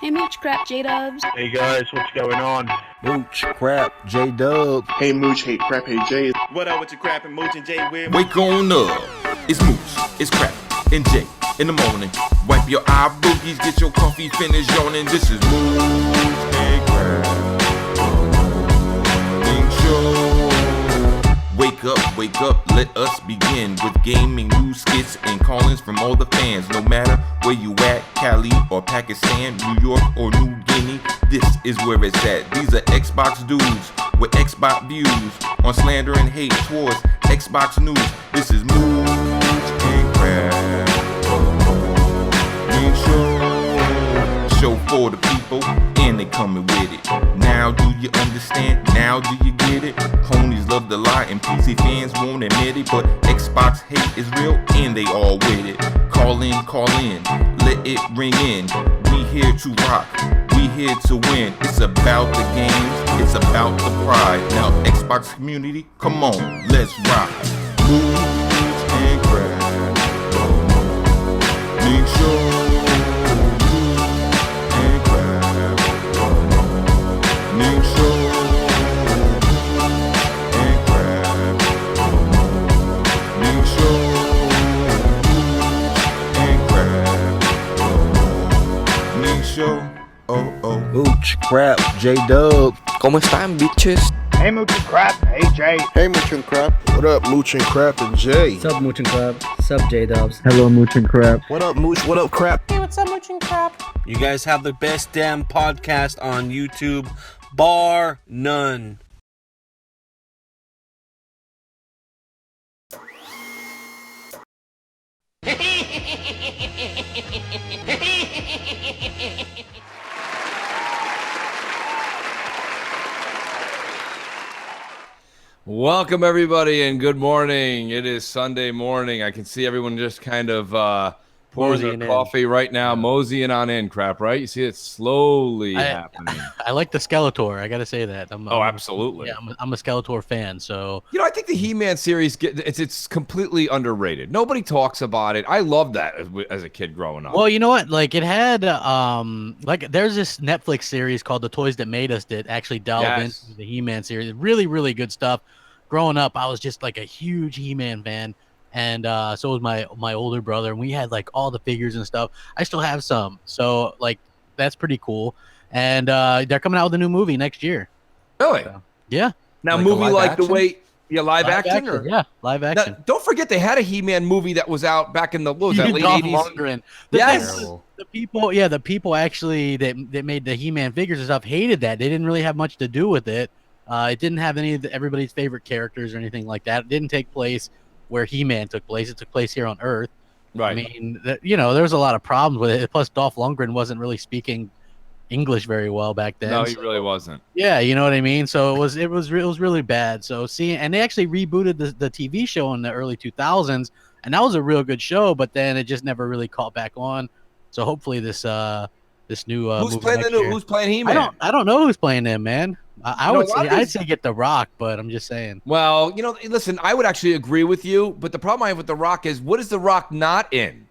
Hey Mooch, Crap, JDUBBS. Hey guys, what's going on? Mooch, Crap, JDUBBS. Hey Mooch, hey Crap, hey Jay. What up with your Crap and Mooch and Jay with? Wake on up. It's Mooch, it's Crap, and Jay in the morning. Wipe your eye boogies, get your coffee finished yawning. This is Mooch and Crap. Show. Wake up, let us begin with gaming news, skits, and call-ins from all the fans. No matter where you at, Cali or Pakistan, New York or New Guinea, this is where it's at. These are Xbox dudes with Xbox views on slander and hate towards Xbox news. This is Mooch and Crap. Show for the people, and they coming with it. Now do you understand? Now do you get it? Ponies love to lie and PC fans won't admit it, but Xbox hate is real and they all with it. Call in, let it ring in. We here to rock, we here to win. It's about the games, it's about the pride. Now Xbox community, come on, let's rock. Mooch and Crap. Make sure. Mooch, Crap, JDUBBS. ¿Cómo están, bitches? Hey Mooch and Crap, hey Jay. Hey Mooch and Crap. What up, Mooch and Crap and Jay? What's up, Mooch and Crap? What's up, JDUBBS? Hello, Mooch and Crap. What up, Mooch? What up, Crap? Hey, what's up, Mooch and Crap? You guys have the best damn podcast on YouTube, bar none. Welcome everybody and good morning. It is Sunday morning. I can see everyone just kind of pouring their coffee right now, moseying on in, Crap, right? You see it slowly happening. I like the Skeletor. I gotta say that. Absolutely. Yeah, I'm a Skeletor fan. So I think the He-Man series it's completely underrated. Nobody talks about it. I loved that as a kid growing up. Well, you know what? Like it had there's this Netflix series called The Toys That Made Us that actually delved into the He-Man series. Really, really good stuff. Growing up, I was just like a huge He-Man fan. And so was my older brother, and we had like all the figures and stuff. I still have some, so like that's pretty cool. And they're coming out with a new movie next year. Really? So, yeah. Now, like movie like action? The way live action, or live action. Now, don't forget they had a He-Man movie that was out back in the late 80s. Yes. The people actually that made the He-Man figures and stuff hated that. They didn't really have much to do with it. It didn't have any of everybody's favorite characters or anything like that. It didn't take place where He-Man took place. It took place here on Earth. Right. I mean, there was a lot of problems with it. Plus, Dolph Lundgren wasn't really speaking English very well back then. No, he really wasn't. Yeah, you know what I mean. So it was really bad. So and they actually rebooted the TV show in the early 2000s, and that was a real good show. But then it just never really caught back on. So hopefully this new who's playing He-Man? I don't know who's playing him, man. I'd say get The Rock, but I'm just saying. Well, listen, I would actually agree with you, but the problem I have with The Rock is, what is The Rock not in?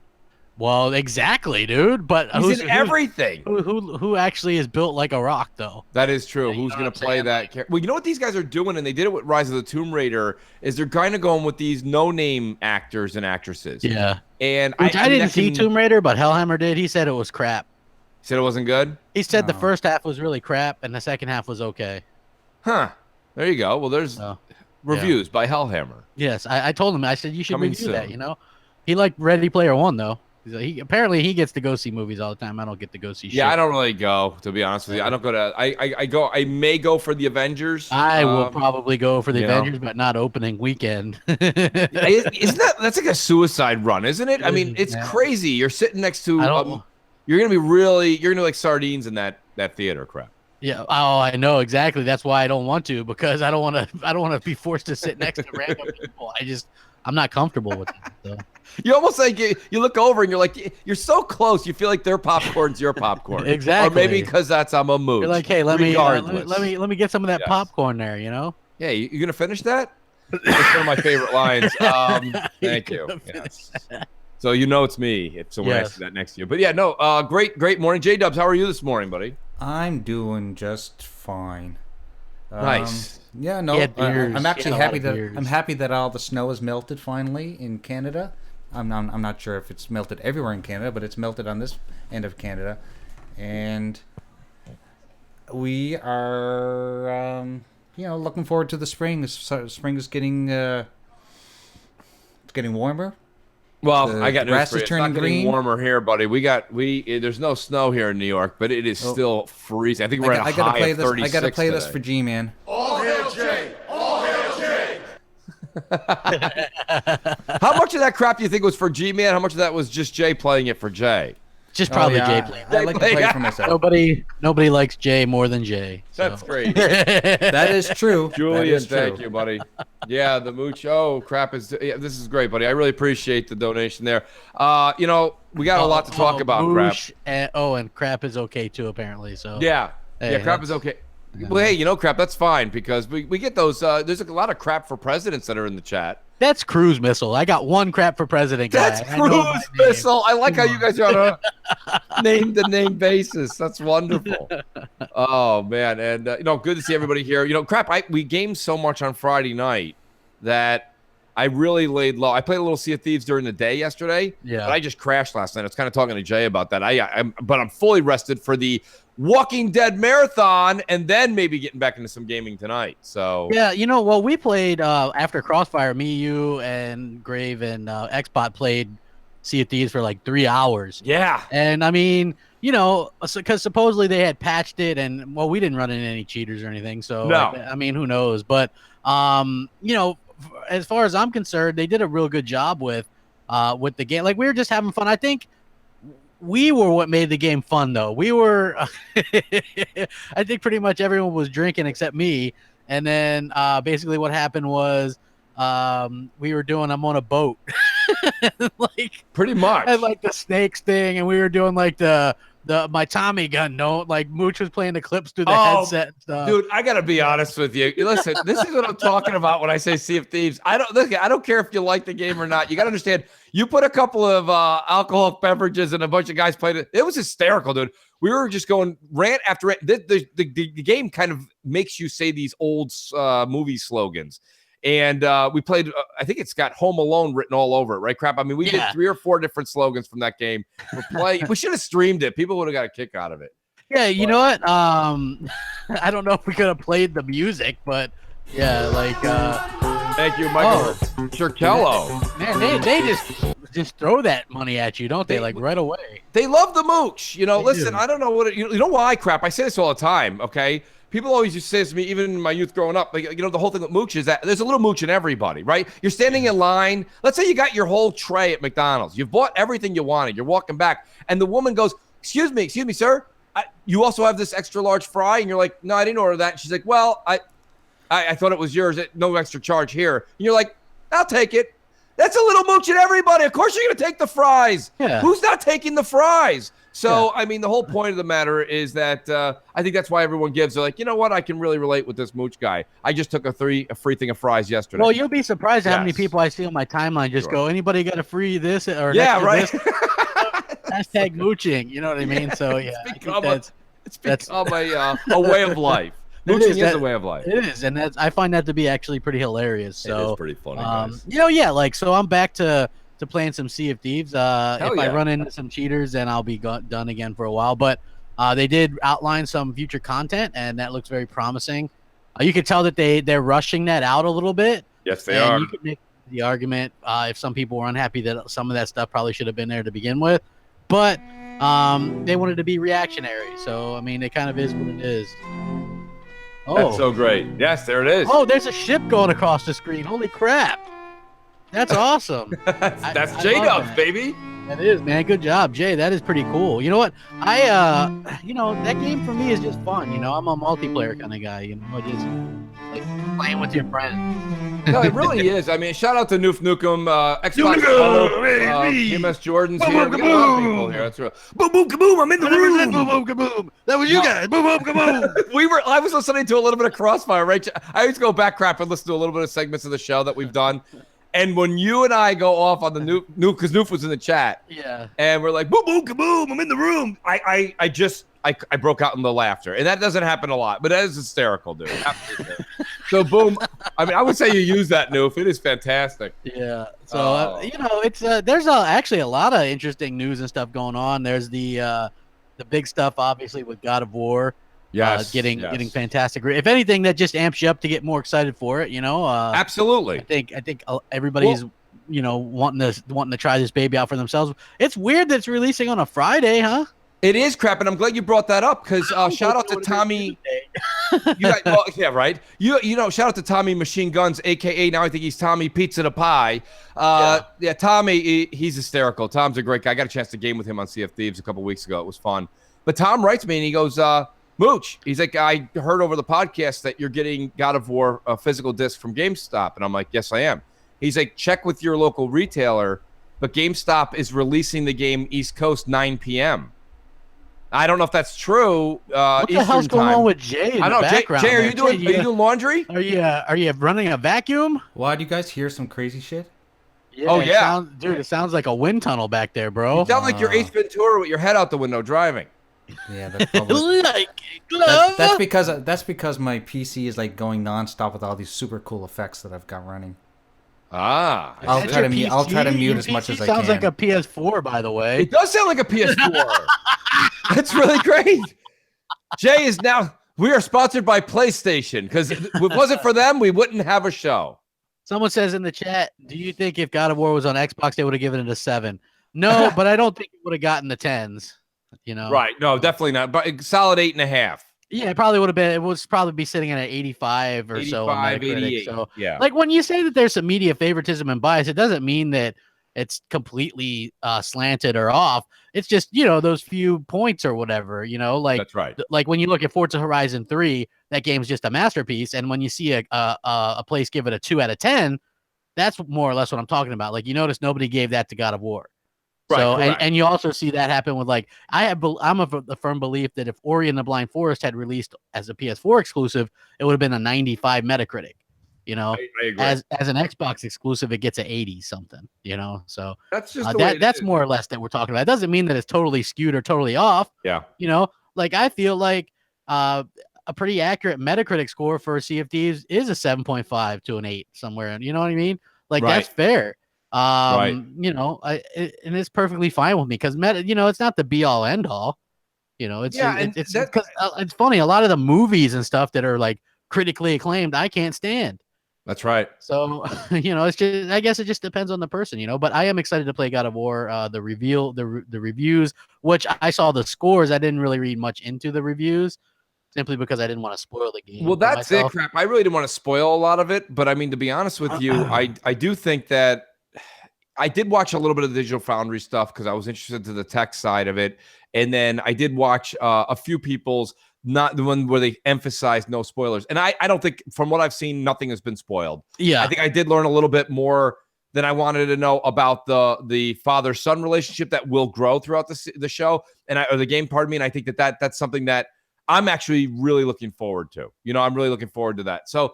Well, exactly, dude. But he's in everything. Who actually is built like a rock, though? That is true. Who's going to play that character? Well, you know what these guys are doing, and they did it with Rise of the Tomb Raider, is they're kind of going with these no-name actors and actresses. Yeah. And I didn't see Tomb Raider, but Hellhammer did. He said it was crap. He said it wasn't good? He said the first half was really crap, and the second half was okay. Huh. There you go. Well, there's reviews by Hellhammer. Yes, I told him. I said you should review that. He liked Ready Player One though. Apparently he gets to go see movies all the time. I don't get to go see shit. Yeah, I don't really go, to be honest with you. I don't go to. I may go for the Avengers. I will probably go for the Avengers, but not opening weekend. Isn't that's like a suicide run, isn't it? I mean, it's crazy. You're sitting next to. You're gonna like sardines in that theater, Crap. Yeah. Oh, I know exactly. That's why I don't want to, because I don't want to be forced to sit next to random people. I'm not comfortable with it. So. You almost like you look over and you're like, you're so close. You feel like their popcorn's your popcorn. Exactly. Or maybe because that's I'm a Mooch. You're like, hey, let me get some of that popcorn there. Yeah, you gonna finish that? That's one of my favorite lines. Thank you. Yes. So you know it's me if someone asks that next to you. But yeah, no, great morning. JDUBBS, how are you this morning, buddy? I'm doing just fine. Nice. Yeah, no, I'm actually happy that all the snow has melted finally in Canada. I'm not sure if it's melted everywhere in Canada, but it's melted on this end of Canada, and we are looking forward to the spring. Spring is getting it's getting warmer. Well, I got news for you. It's not getting warmer here, buddy. There's no snow here in New York, but it is still freezing. I think we're at a high of 36 I gotta play this today. for G-Man. All hail Jay! All hail Jay! How much of that crap do you think was for G-Man? How much of that was just Jay playing it for Jay? Just probably Jay playing. I like to play for myself. Nobody likes Jay more than Jay. So. That's great. That is true. Julian, thank you, buddy. Yeah, the Mooch. Oh, crap this is great, buddy. I really appreciate the donation there. We got a lot to talk about, Mooch crap. And crap is okay too, apparently. So yeah, crap is okay. Well, hey, crap, that's fine because we get those. There's a lot of crap for presidents that are in the chat. That's Cruise Missile. I got one crap for president guy. That's Cruise Missile. I like how you guys are on a name-to-name basis. That's wonderful. Oh, man. And, good to see everybody here. Crap, we gamed so much on Friday night that I really laid low. I played a little Sea of Thieves during the day yesterday, but I just crashed last night. I was kind of talking to Jay about that. But I'm fully rested for the Walking Dead marathon and then maybe getting back into some gaming tonight. So yeah, we played after Crossfire, me, you, and Grave and Xbot played Sea of Thieves for like 3 hours. Yeah. And I mean, because supposedly they had patched it, and we didn't run into any cheaters or anything. So no. I mean, who knows? But as far as I'm concerned, they did a real good job with the game. Like, we were just having fun. I think we were what made the game fun, though. We were, I think pretty much everyone was drinking except me. And then basically what happened was we were doing, I'm on a boat. Like, pretty much. And like the snakes thing. And we were doing like my Tommy gun note. Like, Mooch was playing the clips through the headset and stuff. Dude, I got to be honest with you. Listen, this is what I'm talking about when I say Sea of Thieves. I don't care if you like the game or not. You got to understand, you put a couple of alcoholic beverages and a bunch of guys played it. It was hysterical, dude. We were just going rant after rant. The game kind of makes you say these old movie slogans. And we played, I think it's got Home Alone written all over it, right? Crap. I mean, we did 3 or 4 different slogans from that game. We should have streamed it. People would have got a kick out of it. Yeah, you know what? I don't know if we could have played the music, but yeah, like. Thank you, Michael Chirkello. Man, they just throw that money at you, don't they? Like right away. They love the Mooch. Listen, do. I don't know what you know why, crap. I say this all the time, okay? People always used to say this to me, even in my youth growing up, like, the whole thing with Mooch is that there's a little Mooch in everybody, right? You're standing in line. Let's say you got your whole tray at McDonald's. You've bought everything you wanted. You're walking back, and the woman goes, excuse me, sir. You also have this extra large fry? And you're like, no, I didn't order that. And she's like, well, I thought it was yours. No extra charge here. And you're like, I'll take it. That's a little Mooch in everybody. Of course you're going to take the fries. Yeah. Who's not taking the fries? So, I mean, the whole point of the matter is that I think that's why everyone gives. They're like, you know what? I can really relate with this Mooch guy. I just took a free thing of fries yesterday. Well, you'll be surprised at how many people I see on my timeline just go, anybody got a free this? Or right. This? Hashtag mooching. You know what I mean? So, yeah. It's become a way of life. Mooching is a way of life. It is, and I find that to be actually pretty hilarious. So, it is pretty funny, guys. So I'm back to playing some Sea of Thieves. If I run into some cheaters, then I'll be done again for a while. But they did outline some future content, and that looks very promising. You could tell that they're rushing that out a little bit. Yes, they are. You could make the argument if some people were unhappy that some of that stuff probably should have been there to begin with, but they wanted to be reactionary. So I mean, it kind of is what it is. That's so great. Yes, there it is. Oh, there's a ship going across the screen. Holy crap. That's awesome. That's JDUBBS, baby. That is, man. Good job, Jay. That is pretty cool. You know what? That game for me is just fun. I'm a multiplayer kind of guy. Just like playing with your friends. No, it really is. I mean, shout out to Noof Nukem, Xbox, PMS Jordan's here. We got a lot of people here. That's real. Boom, boom, kaboom! I'm in the room. Boom, boom, kaboom! That was you guys. Boom, boom, kaboom! I was listening to a little bit of Crossfire, right? I always go back, crap, and listen to a little bit of segments of the show that we've done. And when you and I go off on the Noof, because Noof was in the chat, and we're like, boom, boom, kaboom, I'm in the room. I broke out in the laughter, and that doesn't happen a lot, but that is hysterical, dude. Absolutely. So, boom. I mean, I would say you use that, Noof. It is fantastic. Yeah. So it's there's actually a lot of interesting news and stuff going on. There's the big stuff, obviously, with God of War. Yes, getting fantastic. If anything, that just amps you up to get more excited for it. Absolutely. I think everybody's wanting to try this baby out for themselves. It's weird that it's releasing on a Friday, huh? It is, Crap, and I'm glad you brought that up because shout out to Tommy. Right. Shout out to Tommy Machine Guns, aka now I think he's Tommy Pizza to Pie. Tommy, he's hysterical. Tom's a great guy. I got a chance to game with him on Sea of Thieves a couple weeks ago. It was fun. But Tom writes me and he goes, Mooch, he's like, I heard over the podcast that you're getting God of War a physical disc from GameStop. And I'm like, yes, I am. He's like, check with your local retailer, but GameStop is releasing the game East Coast 9 p.m. I don't know if that's true. What the hell's going on with Jay in the background? Jay, are you doing laundry? Are you running a vacuum? Why do you guys hear some crazy shit? Yeah, it sounds like a wind tunnel back there, bro. You sound like you're Ace Ventura with your head out the window driving. Yeah, that's probably that's because my PC is like going nonstop with all these super cool effects that I've got running. I'll try to mute as much as I can. Sounds like a PS4, by the way. It does sound like a PS4. That's really great. Jay is now. We are sponsored by PlayStation because if it wasn't for them, we wouldn't have a show. Someone says in the chat, do you think if God of War was on Xbox, they would have given it a 7? No, but I don't think it would have gotten the 10s. Right? No, definitely not. But solid 8.5. Yeah, it probably would have been. It would probably be sitting at an 85 or so. 88. So, yeah. Like when you say that there's some media favoritism and bias, it doesn't mean that it's completely slanted or off. It's just those few points or whatever. Like that's right. Like when you look at Forza Horizon 3, that game's just a masterpiece, and when you see a place give it a 2 out of 10, that's more or less what I'm talking about. Like you notice nobody gave that to God of War. Right, so and you also see that happen with like I'm of the firm belief that if Ori and the Blind Forest had released as a PS4 exclusive, it would have been a 95 Metacritic. I agree. As an Xbox exclusive, it gets an 80 something. So that's just that's more or less that we're talking about. It doesn't mean that it's totally skewed or totally off. Yeah. Like I feel like a pretty accurate Metacritic score for Sea of Thieves is a 7.5 to an 8 somewhere. You know what I mean? Like that's fair. And it's perfectly fine with me because it's not the be all end all. It's funny. A lot of the movies and stuff that are like critically acclaimed, I can't stand. That's right. So it's just, I guess it just depends on the person, but I am excited to play God of War. The reviews, which I saw the scores. I didn't really read much into the reviews simply because I didn't want to spoil the game. Well, that's it, Crap. I really didn't want to spoil a lot of it, but I mean, to be honest with you, I do think that I did watch a little bit of the Digital Foundry stuff because I was interested to the tech side of it. And then I did watch a few people's, not the one where they emphasize no spoilers. And I don't think, from what I've seen, nothing has been spoiled. Yeah. I think I did learn a little bit more than I wanted to know about the father-son relationship that will grow throughout the show or the game, pardon me. And I think that's something that I'm actually really looking forward to. I'm really looking forward to that. So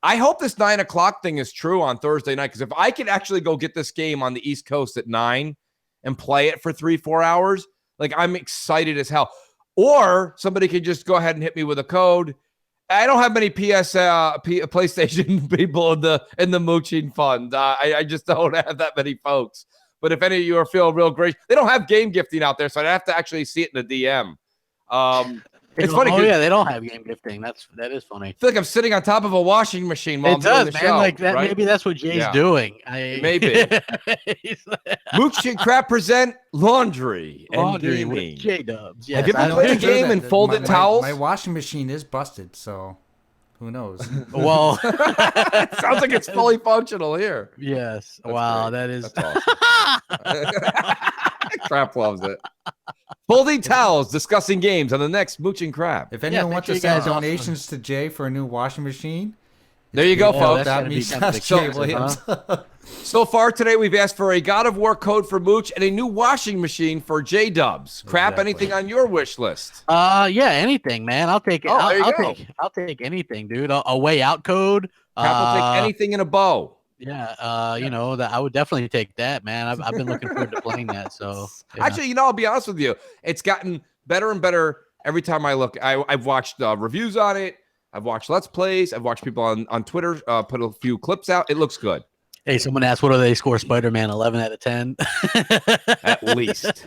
I hope this 9 o'clock thing is true on Thursday night, because if I could actually go get this game on the East Coast at 9 and play it for 3-4 hours, like I'm excited as hell. Or somebody could just go ahead and hit me with a code. I don't have many PlayStation people in the Mooching Fund. I just don't have that many folks. But if any of you are feeling real great, they don't have game gifting out there, so I'd have to actually see it in the DM. It's funny. Oh yeah, they don't have game gifting. That is funny. I feel like I'm sitting on top of a washing machine while I'm doing the show. Like that, right? Maybe that's what Jay's doing. Maybe. Mooch and Crap present laundry and gaming. With JDUBBS. Yes, have you ever played a game and folded towels? My washing machine is busted, so who knows? Well, it sounds like it's fully functional here. Yes. That's wow, great. that is. That's awesome. Crap loves it. Folding towels, discussing games on the next Mooch and Crap. If anyone wants to send donations to Jay for a new washing machine, there you go, folks. That means Jay Williams. So far today, we've asked for a God of War code for Mooch and a new washing machine for JDUBBS. Crap, anything on your wish list? Yeah, anything, man. I'll take it. Oh, I'll take anything, dude. A way out code. Crap will take anything in a bow. You know, that I would definitely take that, man. I've been looking forward to playing that. So actually, you know, I'll be honest with you, it's gotten better and better every time I look. I've watched reviews on it. I've watched Let's Plays. I've watched people on Twitter put a few clips out. It looks good. Hey, someone asked, what do they score Spider-Man? 11 out of 10? At least.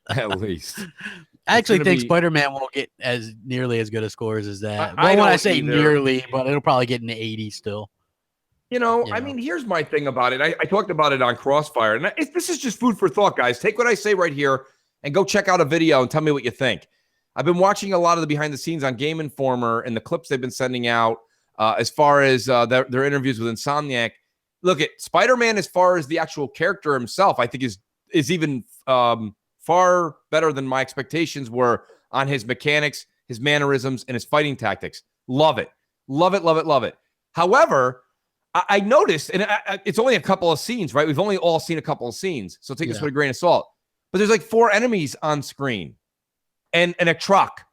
At least. I actually think Spider-Man won't get as nearly as good of scores as that. I say either. Nearly, but it'll probably get in the 80s still. You know, I mean, here's my thing about it. I talked about it on Crossfire, and this is just food for thought, guys. Take what I say right here and go check out a video and tell me what you think. I've been watching a lot of the behind the scenes on Game Informer and the clips they've been sending out as far as their interviews with Insomniac. Look, at Spider-Man, as far as the actual character himself, I think is even far better than my expectations were on his mechanics, his mannerisms, and his fighting tactics. Love it. Love it, love it, love it. However, I noticed, and it's only a couple of scenes, right? We've only all seen a couple of scenes, so take this with a grain of salt. But there's like 4 enemies on screen and a truck.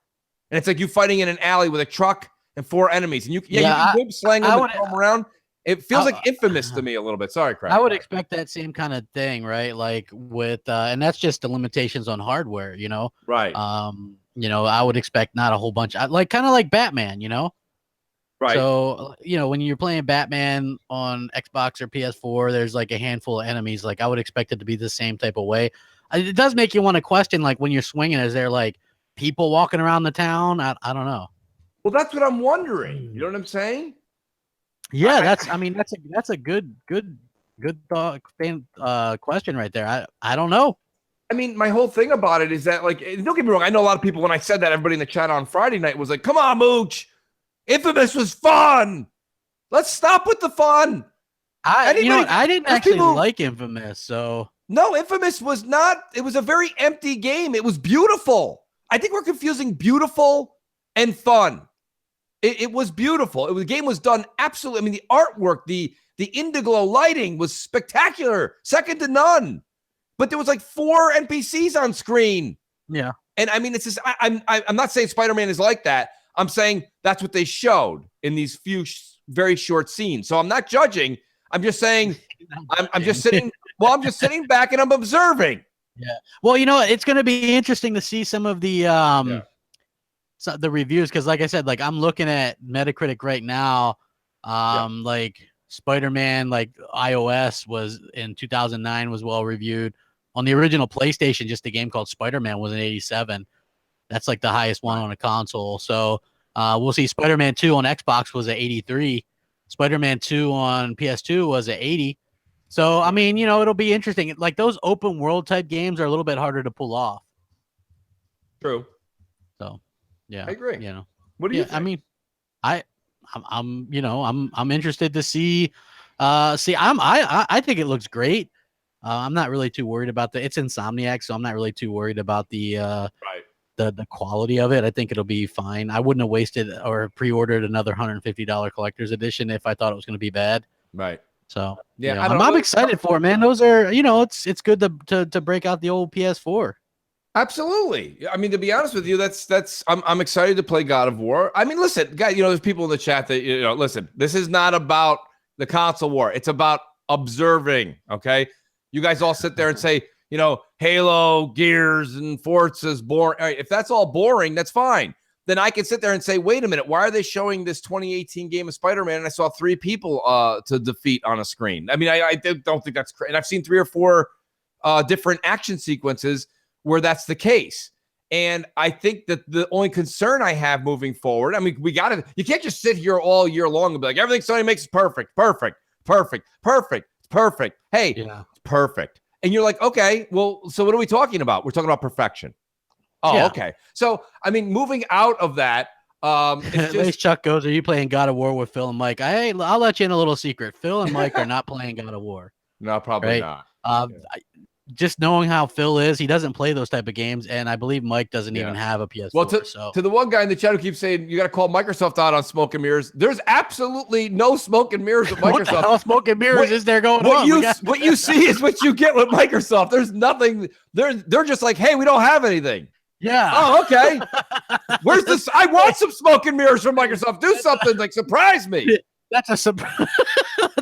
And it's like you fighting in an alley with a truck and 4 enemies. And you can whip slang them and throw them around. It feels like Infamous to me a little bit. Sorry, Crap. I would expect that same kind of thing, right? Like with, and that's just the limitations on hardware, you know? Right. You know, I would expect not a whole bunch, kind of like Batman, you know? Right. So, you know, when you're playing Batman on Xbox or PS4, there's like a handful of enemies. Like I would expect it to be the same type of way. It does make you want to question, like when you're swinging, is there like people walking around the town? I don't know. Well, that's what I'm wondering. You know what I'm saying? Yeah, that's a good thought, question right there. I don't know. I mean, my whole thing about it is that, like, don't get me wrong. I know a lot of people, when I said that, everybody in the chat on Friday night was like, come on, Mooch. Infamous was fun. Let's stop with the fun. I didn't actually like Infamous, so. No, Infamous was not. It was a very empty game. It was beautiful. I think we're confusing beautiful and fun. It was beautiful. The game was done absolutely. I mean, the artwork, the indigo lighting was spectacular, second to none. But there was like 4 NPCs on screen. Yeah. And I mean, it's just, I'm not saying Spider-Man is like that. I'm saying that's what they showed in these few very short scenes. So I'm not judging. I'm just saying, I'm just sitting. Well, I'm just sitting back and I'm observing. Yeah. Well, you know, it's going to be interesting to see some of the the reviews, because like I said, like I'm looking at Metacritic right now. Like Spider-Man, like iOS was in 2009 was well reviewed. On the original PlayStation, just a game called Spider-Man was an 87. That's like the highest one on a console. So we'll see. Spider-Man 2 on Xbox was at 83. Spider-Man 2 on PS2 was at 80. So, I mean, you know, it'll be interesting. Like those open world type games are a little bit harder to pull off. True. So, yeah. I agree. You know. What do you think? I mean, I'm interested to see I think it looks great. I'm not really too worried about it's Insomniac, so I'm not really too worried about the quality of it. I think it'll be fine. I wouldn't have wasted or pre-ordered another $150 collector's edition if I thought it was going to be bad. Right. So yeah, you know, I'm excited for it, man. Those are, you know, it's good to break out the old PS4. Absolutely. I mean, to be honest with you, I'm excited to play God of War. I mean, listen, guys, you know, there's people in the chat that, you know, listen, this is not about the console war. It's about observing. Okay. You guys all sit there and say, you know, Halo, Gears, and Forza's boring. All right, if that's all boring, that's fine. Then I can sit there and say, wait a minute, why are they showing this 2018 game of Spider-Man and I saw 3 people to defeat on a screen? I mean, I don't think that's crazy. And I've seen 3 or 4 different action sequences where that's the case. And I think that the only concern I have moving forward, I mean, you can't just sit here all year long and be like, everything Sony makes is perfect. Hey, it's perfect. And you're like, okay, well, so what are we talking about? We're talking about perfection. Oh, okay. So, I mean, moving out of that, it's just... Chuck goes, are you playing God of War with Phil and Mike? I'll let you in a little secret. Phil and Mike are not playing God of War. No, probably not. Just knowing how Phil is, he doesn't play those type of games, and I believe Mike doesn't even have a PS4. Well, to the one guy in the chat who keeps saying you got to call Microsoft out on smoke and mirrors, there's absolutely no smoke and mirrors with Microsoft. What the hell smoke and mirrors is there going on? What you see is what you get with Microsoft. There's nothing. They're just like, hey, we don't have anything. Yeah. Oh, okay. Where's this? I want some smoke and mirrors from Microsoft. Do something, like surprise me. That's a surprise.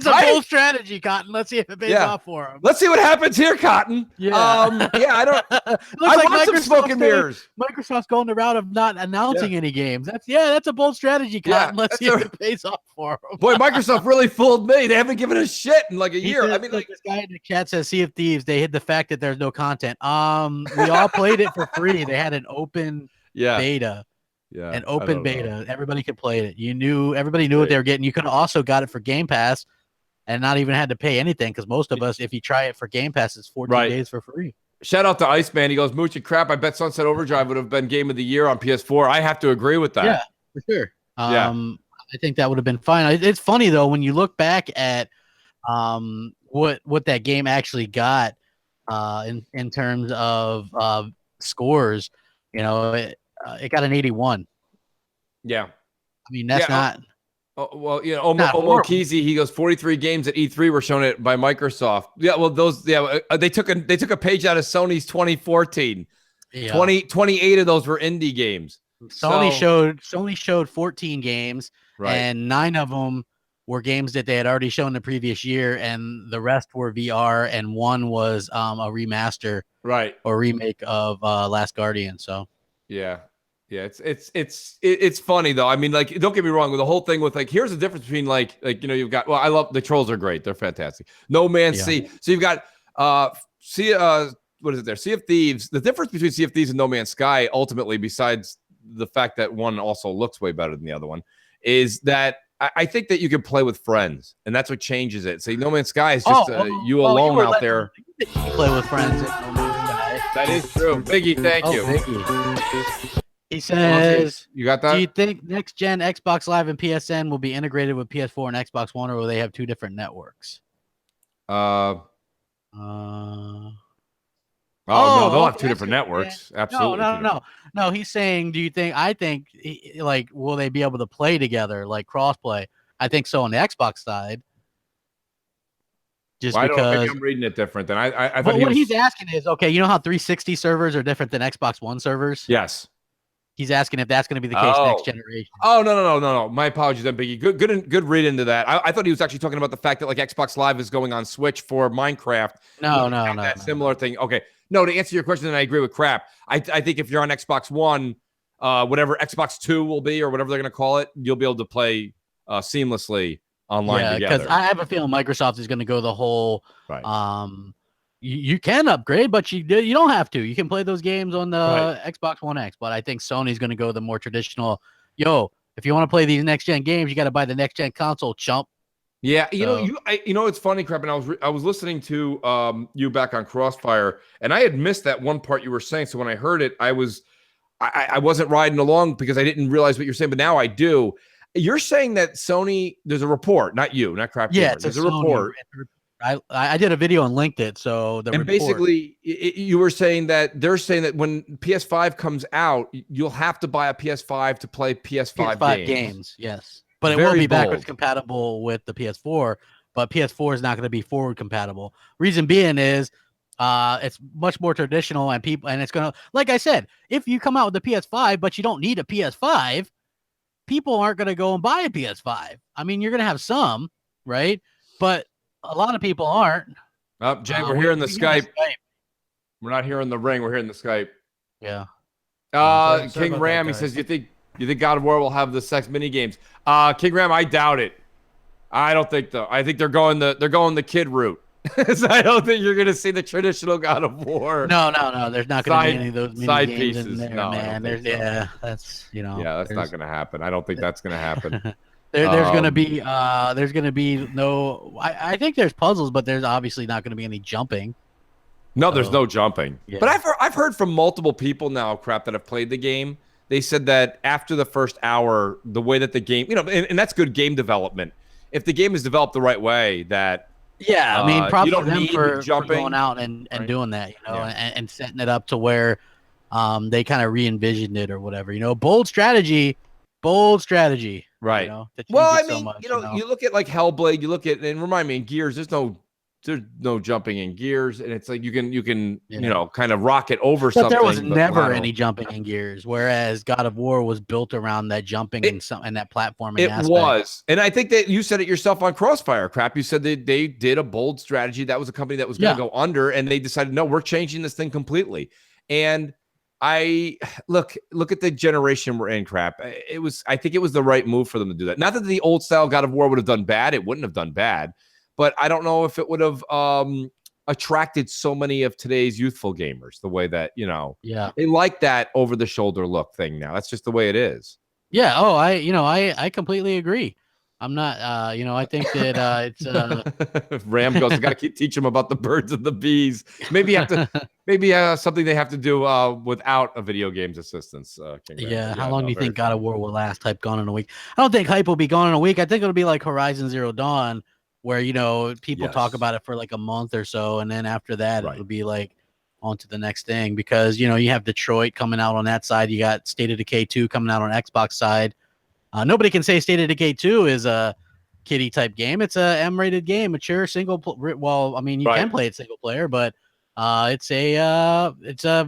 That's a bold strategy, Cotton. Let's see if it pays off for him. Let's see what happens here, Cotton. Yeah. I don't. I want some smoke and mirrors. Microsoft's going the route of not announcing any games. That's a bold strategy, Cotton. Let's see if it pays off for him. Boy, Microsoft really fooled me. They haven't given us shit in like a year. Says, I mean, this guy in the chat says Sea of Thieves. They hid the fact that there's no content. We all played it for free. They had an open beta. Yeah, an open beta. Everybody could play it. Everybody knew what they were getting. You could have also got it for Game Pass and not even had to pay anything, because most of us, if you try it for Game Pass, it's 14 days for free. Shout out to Iceman. He goes, Mooch and crap. I bet Sunset Overdrive would have been Game of the Year on PS4. I have to agree with that. Yeah, for sure. I think that would have been fine. It's funny though when you look back at what that game actually got in terms of scores. It got an 81. Yeah. I mean, that's not. Well, Omo Keezy, he goes 43 games at E3 were shown it by Microsoft. Yeah, well, they took a page out of Sony's 2014. Yeah. 28 of those were indie games. Sony showed 14 games, and 9 of them were games that they had already shown the previous year, and the rest were VR, and 1 was a remaster, or remake of Last Guardian. So yeah, it's funny though. I mean, like, don't get me wrong with the whole thing with like, here's the difference between you've got, I love the trolls are great, they're fantastic. No Man's Sea. So you've got what is it there? Sea of Thieves. The difference between Sea of Thieves and No Man's Sky, ultimately, besides the fact that one also looks way better than the other one, is that I think that you can play with friends, and that's what changes it. So No Man's Sky is just you alone out there. You play with friends at No Man's Sky. That is true. Biggie, thank you. Biggie. He says, you got that? Do you think next gen Xbox Live and PSN will be integrated with PS4 and Xbox One, or will they have 2 different networks? No, they'll have 2 different networks. Absolutely. No. He's saying, will they be able to play together, like crossplay? I think so on the Xbox side. Maybe I'm reading it different than I thought. What he's asking is, okay, you know how 360 servers are different than Xbox One servers? Yes. He's asking if that's going to be the case next generation. Oh, no. My apologies, then, Biggie. Good read into that. I thought he was actually talking about the fact that like Xbox Live is going on Switch for Minecraft. No. That similar thing. Okay. No, to answer your question, then I agree with crap. I think if you're on Xbox One, whatever Xbox 2 will be or whatever they're going to call it, you'll be able to play seamlessly online together. Because I have a feeling Microsoft is going to go the whole you can upgrade, but you don't have to. You can play those games on the Xbox One X. But I think Sony's going to go the more traditional. If you want to play these next gen games, you got to buy the next gen console, chump. Yeah, it's funny, crap. And I was listening to you back on Crossfire, and I had missed that one part you were saying. So when I heard it, I wasn't riding along because I didn't realize what you're saying, but now I do. You're saying that Sony, there's a report, not you, not CrapGamer. Yeah, there's a report. I did a video and linked it. So basically, you were saying that they're saying that when PS5 comes out, you'll have to buy a PS5 to play PS5 games. Yes, but it will be backwards compatible with the PS4. But PS4 is not going to be forward compatible. Reason being is, it's much more traditional, and it's going to, like I said, if you come out with a PS5, but you don't need a PS5, people aren't going to go and buy a PS5. I mean, you're going to have some, right? But a lot of people aren't. Jay, we're here in the Skype. We're not here in the ring. We're here in the Skype. Yeah. King Ram, he says, you think God of War will have the sex mini games? King Ram, I doubt it. I don't think though. I think they're going the kid route. So I don't think you're going to see the traditional God of War. No. There's not going to be any of those mini side games pieces. In there, no, man. That's that's not going to happen. I don't think that's going to happen. There's going to be no. I think there's puzzles, but there's obviously not going to be any jumping. No, there's no jumping. Yeah. But I've heard from multiple people now, crap, that have played the game. They said that after the first hour, the way that the game, and that's good game development. If the game is developed the right way, that I mean, probably you don't them need for jumping going out and doing that, and setting it up to where they kind of re-envisioned it or whatever. Bold strategy. Right. Well, I mean, you look at like Hellblade, and remind me, in Gears, there's no there's no jumping in gears, and it's like you can you know, kind of rocket over but something. There was never any jumping in gears, whereas God of War was built around that jumping and that platforming aspect. Was, and I think that you said it yourself on Crossfire. Crap, you said they did a bold strategy. That was a company that was going to go under, and they decided, no, we're changing this thing completely. And I look at the generation we're in. Crap, I think it was the right move for them to do that. Not that the old style God of War would have done bad; it wouldn't have done bad. But I don't know if it would have attracted so many of today's youthful gamers the way that, you know, they like that over the shoulder look thing now. That's just the way it is. Yeah. Oh, I completely agree. I'm not, you know, I think that it's Ram goes, I got to keep teaching them about the birds and the bees. Maybe you have to, something they have to do without a video games assistance. Yeah. How long do you think God of War will last? Type gone in a week. I don't think hype will be gone in a week. I think it'll be like Horizon Zero Dawn, where, you know, people talk about it for like a month or so, and then after that it'll be like on to the next thing, because, you know, you have Detroit coming out on that side, you got State of Decay 2 coming out on Xbox side. Nobody can say State of Decay 2 is a kiddie type game. It's a M-rated game, mature well, I mean, you can play it single player, but it's a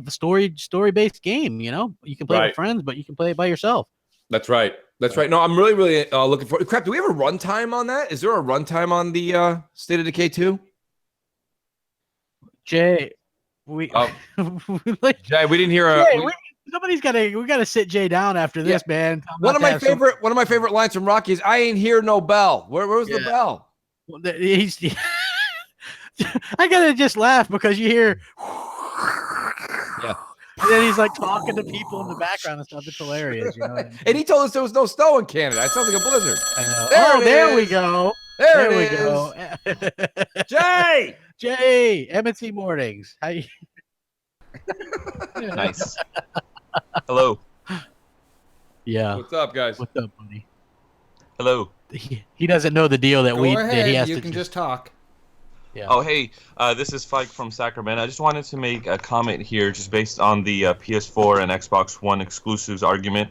story based game. You know, you can play it with friends, but you can play it by yourself. That's right. That's right. No, I'm really looking forward. Crap, do we have a runtime on that? Is there a runtime on the State of Decay 2? Jay, Jay, we didn't hear we gotta sit Jay down after this, man. One of my favorite lines from Rocky is, "I ain't hear no bell." Where's the bell? Well, I gotta just laugh because you hear, and then he's like talking to people in the background and stuff. It's hilarious, you know. And he told us there was no snow in Canada. It sounds like a blizzard. I know. There we go. There we go. Jay, M&C Mornings. How you? Nice. Hello. Yeah. What's up, guys? What's up, buddy? Hello. He doesn't know the deal that Go ahead. You can just talk. Yeah. Oh, hey, this is Spike from Sacramento. I just wanted to make a comment here just based on the PS4 and Xbox One exclusives argument.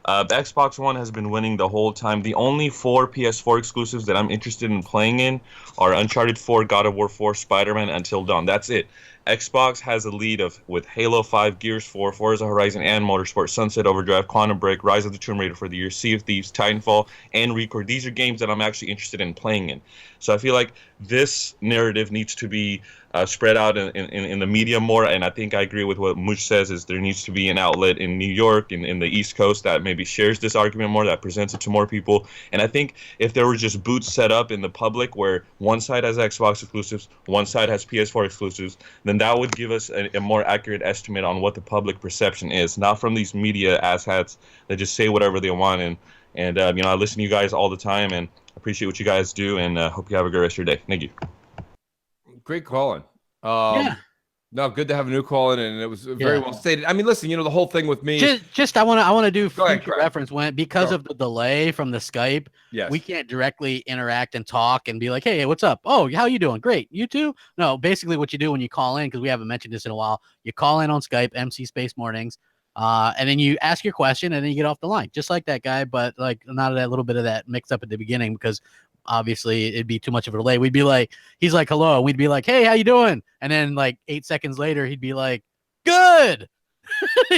Xbox One has been winning the whole time. The only 4 PS4 exclusives that I'm interested in playing in are Uncharted 4, God of War 4, Spider-Man, Until Dawn. That's it. Xbox has a lead with Halo 5, Gears 4, Forza Horizon and Motorsport, Sunset Overdrive, Quantum Break, Rise of the Tomb Raider for the year, Sea of Thieves, Titanfall, and Record. These are games that I'm actually interested in playing in. So I feel like this narrative needs to be spread out in the media more, and I think I agree with what Mooch says, is there needs to be an outlet in New York and in the East Coast that maybe shares this argument more, that presents it to more people. And I think if there were just booths set up in the public where one side has Xbox exclusives, one side has PS4 exclusives, then that would give us a more accurate estimate on what the public perception is, not from these media asshats that just say whatever they want. And you know, I listen to you guys all the time and appreciate what you guys do, and hope you have a great rest of your day. Thank you. Great calling. No, good to have a new call in, and it was very well stated. I mean, listen, you know, the whole thing with me. Just I want to do future reference because of the delay from the Skype. Yes. We can't directly interact and talk and be like, hey, what's up? Oh, how you doing? Great. You too? No, basically what you do when you call in, because we haven't mentioned this in a while, you call in on Skype, MC Space Mornings, and then you ask your question and then you get off the line, just like that guy, but like not that little bit of that mixed up at the beginning, because obviously it'd be too much of a delay. We'd be like, he's like, hello, and we'd be like, hey, how you doing? And then like 8 seconds later he'd be like, good.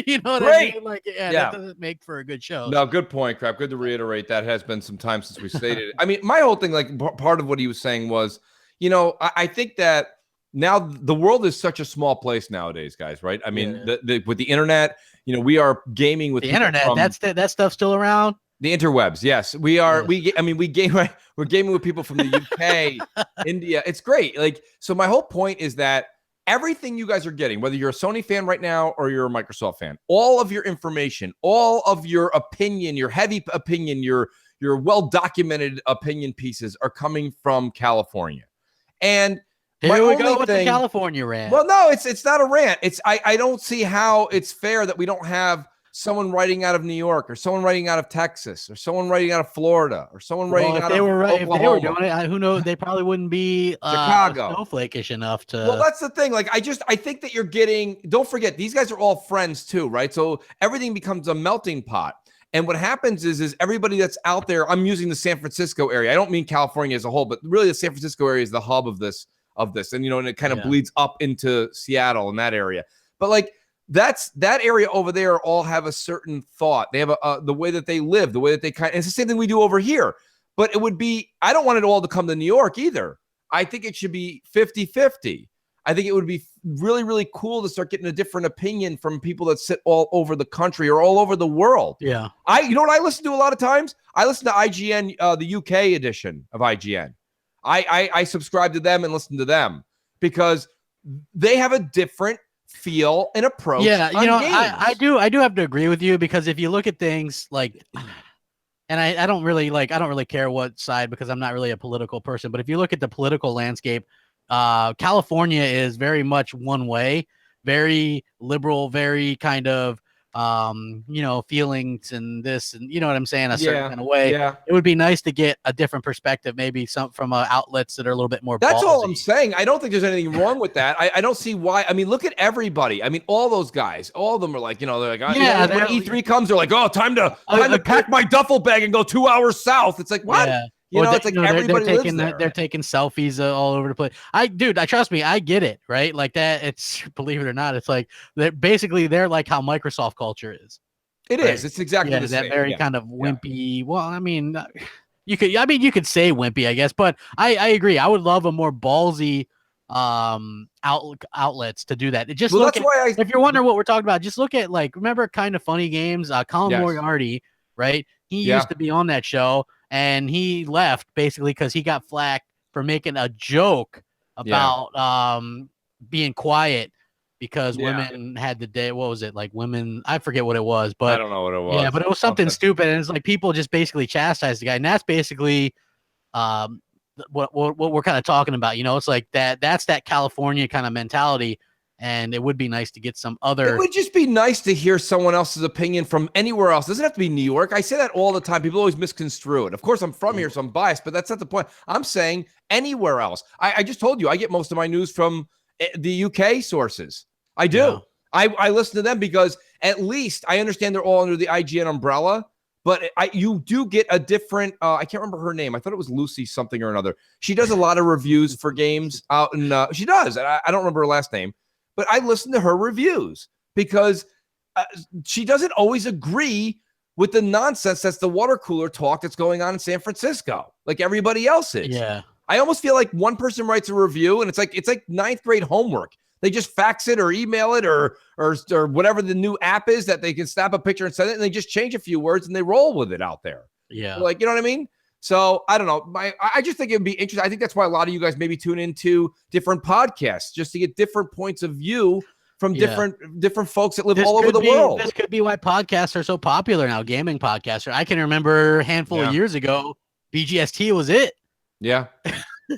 You know what I mean? Like, that doesn't make for a good show. No, good point, Crap. Good to reiterate. That has been some time since we stated it. I mean, my whole thing, like part of what he was saying was, you know, I think that now the world is such a small place nowadays, guys, right? I mean, with the internet, you know, we are gaming with the internet. That stuff's still around. The interwebs, yes, we are. We're gaming with people from the UK, India. It's great. Like, so my whole point is that everything you guys are getting, whether you're a Sony fan right now or you're a Microsoft fan, all of your information, all of your opinion, your heavy opinion, your well-documented opinion pieces are coming from California. And here we go with the California rant. Well, no, it's not a rant. I don't see how it's fair that we don't have someone writing out of New York, or someone writing out of Texas, or someone writing out of Florida, or someone writing out of Oklahoma. If they were doing it, who knows? They probably wouldn't be Chicago snowflakeish enough to. Well, that's the thing. Like, I think that you're getting. Don't forget, these guys are all friends too, right? So everything becomes a melting pot. And what happens is everybody that's out there. I'm using the San Francisco area. I don't mean California as a whole, but really the San Francisco area is the hub of this of this, and and it kind of bleeds up into Seattle and that area. But like that area over there all have a certain thought. They have the way that they live, the way that they it's the same thing we do over here. But it would be, I don't want it all to come to New York either. I think it should be 50-50. I think it would be really, really cool to start getting a different opinion from people that sit all over the country or all over the world. Yeah. You know what I listen to a lot of times? I listen to IGN, the UK edition of IGN. I subscribe to them and listen to them because they have a different feel and approach. Yeah, games. I do have to agree with you, because if you look at things like, and I don't really care what side, because I'm not really a political person, but if you look at the political landscape, California is very much one way, very liberal, very kind of feelings and this, and you know what I'm saying, a certain kind of way. Yeah. It would be nice to get a different perspective, maybe some from outlets that are a little bit more That's ballsy. all I'm saying. I don't think there's anything wrong with that. I don't see why. I mean, look at everybody. I mean, all those guys, all of them are like, they're like, when E3 comes, they're like, oh, time to pack my duffel bag and go 2 hours south. It's like, what? Yeah. It's like everybody lives there. They're taking selfies all over the place. Trust me, I get it, right? Like that. It's, believe it or not, it's like they're like how Microsoft culture is. It is. It's exactly the that same. very kind of wimpy. Yeah. Well, I mean, you could say wimpy, I guess, but I agree. I would love a more ballsy outlets to do that. Just look at, if you're wondering what we're talking about, just look at, like, remember Kind of Funny Games, Colin Moriarty, right? He used to be on that show, and he left basically because he got flack for making a joke about being quiet because women had the day. What was it, like women? I forget what it was, but I don't know what it was. Yeah, but it was something stupid, and it's like people just basically chastised the guy, and that's basically what we're kind of talking about. It's like that's that California kind of mentality. And it would be nice to get some other. It would just be nice to hear someone else's opinion from anywhere else. It doesn't have to be New York. I say that all the time. People always misconstrue it. Of course, I'm from here, so I'm biased, but that's not the point. I'm saying anywhere else. I just told you I get most of my news from the UK sources. I do. Yeah. I listen to them because at least I understand they're all under the IGN umbrella. But you do get a different. I can't remember her name. I thought it was Lucy something or another. She does a lot of reviews for games out, and she does. I don't remember her last name. But I listen to her reviews because she doesn't always agree with the nonsense that's the water cooler talk that's going on in San Francisco, like everybody else is. Yeah. I almost feel like one person writes a review and it's like ninth grade homework. They just fax it or email it or whatever the new app is that they can snap a picture and send it, and they just change a few words and they roll with it out there. Yeah. Like, you know what I mean? So I don't know. I just think it would be interesting. I think that's why a lot of you guys maybe tune into different podcasts just to get different points of view from different folks that live all over the world. This could be why podcasts are so popular now. Gaming podcasts. I can remember a handful of years ago, BGST was it. Yeah.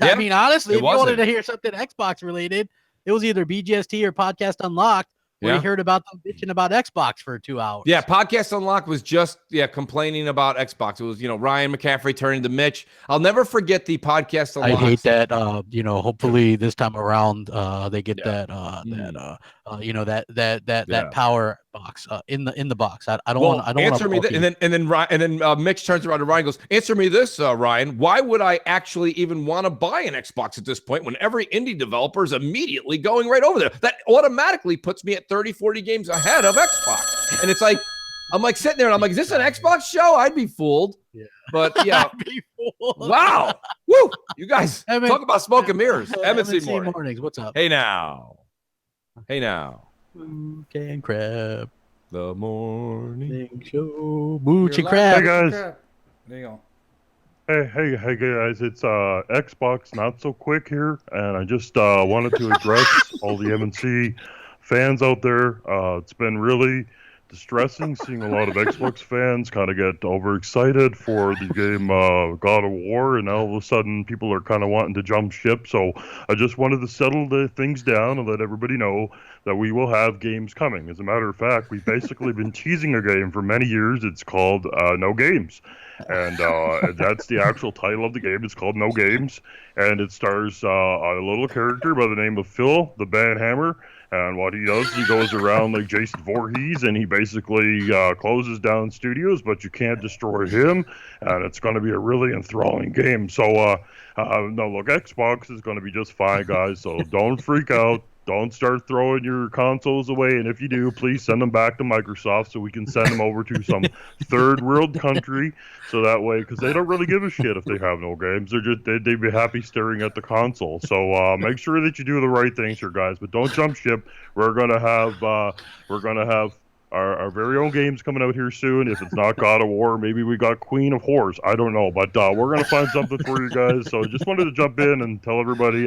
I mean, honestly, if you wanted to hear something Xbox related, it was either BGST or Podcast Unlocked. Where you heard about them bitching about Xbox for 2 hours. Yeah, Podcast Unlocked was just complaining about Xbox. It was Ryan McCaffrey turning to Mitch. I'll never forget the Podcast Unlocked. I hate that. Hopefully this time around they get that power box in the box. I don't want. Answer me this, and then Mitch turns around to Ryan and goes, "Answer me this, Ryan. Why would I actually even want to buy an Xbox at this point when every indie developer is immediately going right over there? That automatically puts me at 30, 40 games ahead of Xbox." And it's like, I'm like sitting there and I'm like, is this an Xbox show? I'd be fooled. Yeah. But yeah. Wow. Woo. You guys talk about smoke and mirrors. MNC Mornings. What's up? Hey now. Mooch and Crap. The morning show. Mooch and Crap. Hey guys. There you go. Hey guys, it's Xbox Not So Quick here, and I just wanted to address all the MNC fans out there. It's been really distressing seeing a lot of Xbox fans kind of get overexcited for the game God of War, and all of a sudden people are kind of wanting to jump ship. So I just wanted to settle the things down and let everybody know that we will have games coming. As a matter of fact, we've basically been teasing a game for many years. It's called No Games. And that's the actual title of the game. It's called No Games, and it stars a little character by the name of Phil the Bad Hammer, And what he does, he goes around like Jason Voorhees, and he basically closes down studios, but you can't destroy him, and it's going to be a really enthralling game. So, no, look, Xbox is going to be just fine, guys, so don't freak out. Don't start throwing your consoles away, and if you do, please send them back to Microsoft so we can send them over to some third world country, so that way, because they don't really give a shit if they have no games. They'd be happy staring at the console. So make sure that you do the right things here, guys, but don't jump ship. We're gonna have our very own games coming out here soon. If it's not God of War, maybe we got Queen of Whores. I don't know, but we're going to find something for you guys. So just wanted to jump in and tell everybody,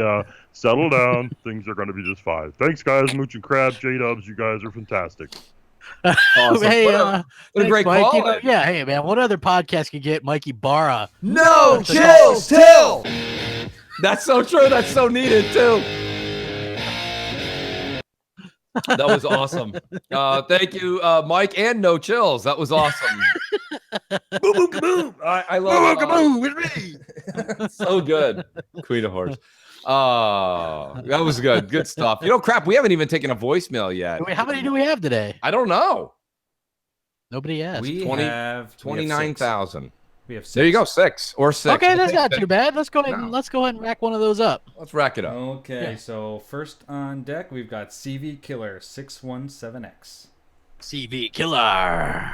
settle down. Things are going to be just fine. Thanks, guys. Mooch and Crab, JDUBBS, you guys are fantastic. Awesome. Hey, what a great Mike. call. Yeah, hey, man, what other podcast could get Mikey Barra? No chill still. That's so true. That's so needed, too. That was awesome. Thank you, Mike, and No Chills. That was awesome. Boom, boom, kaboom. I love Kaboom with me. So good. Queen of Horse. Oh, that was good. Good stuff. You know, Crap, we haven't even taken a voicemail yet. Wait, how many do we have today? I don't know. Nobody asked. We 20, have 29,000. We have 6. There you go, 6 or 6. Okay, that's not too bad. Let's go ahead and rack one of those up. Let's rack it up. Okay, so first on deck we've got CV Killer 617X. CV Killer.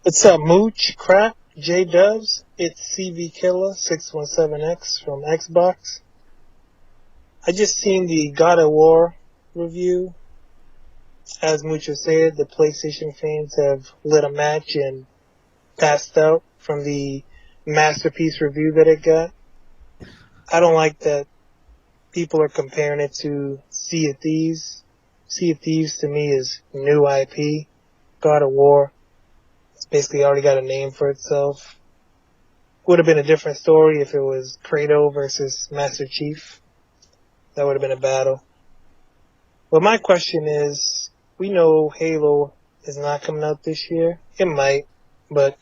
What's up, Mooch, Crap, JDUBBS? It's CV Killer 617X from Xbox. I just seen the God of War review. As Mooch said, the PlayStation fans have lit a match and passed out from the masterpiece review that it got. I don't like that people are comparing it to Sea of Thieves. Sea of Thieves to me is new IP. God of War, it's basically already got a name for itself. Would have been a different story if it was Kratos versus Master Chief. That would have been a battle. But my question is, we know Halo is not coming out this year. It might, but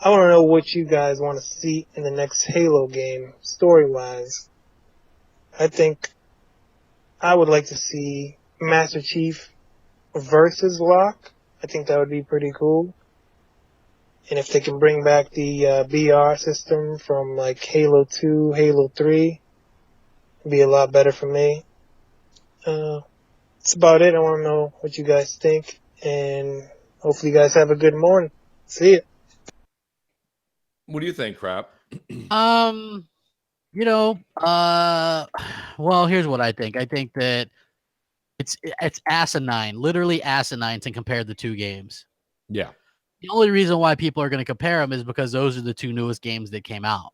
I want to know what you guys want to see in the next Halo game, story-wise. I think I would like to see Master Chief versus Locke. I think that would be pretty cool. And if they can bring back the BR system from like Halo 2, Halo 3, it'd be a lot better for me. That's about it. I want to know what you guys think, and hopefully you guys have a good morning. See ya. What do you think, Crap? Well, here's what I think. I think that it's asinine, literally asinine to compare the two games. Yeah. The only reason why people are going to compare them is because those are the two newest games that came out,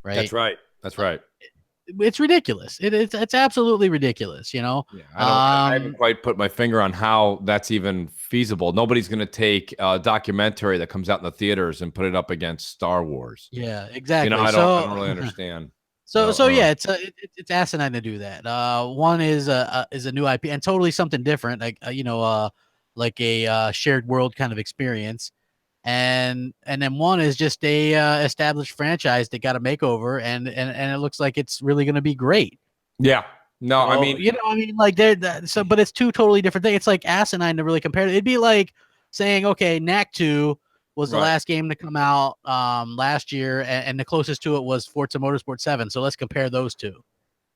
right? That's right. That's right. It's ridiculous. It's absolutely ridiculous, you know? Yeah, I haven't quite put my finger on how that's even feasible. Nobody's going to take a documentary that comes out in the theaters and put it up against Star Wars. Yeah, exactly. You know, I don't really understand. Yeah, it's asinine to do that. One is a new IP and totally something different, like a shared world kind of experience. And then one is just a established franchise that got a makeover, and it looks like it's really going to be great. Yeah. No, So, but it's two totally different things. It's like asinine to really compare. It'd be like saying, okay, Knack 2 was the last game to come out last year, and the closest to it was Forza Motorsport 7. So let's compare those two.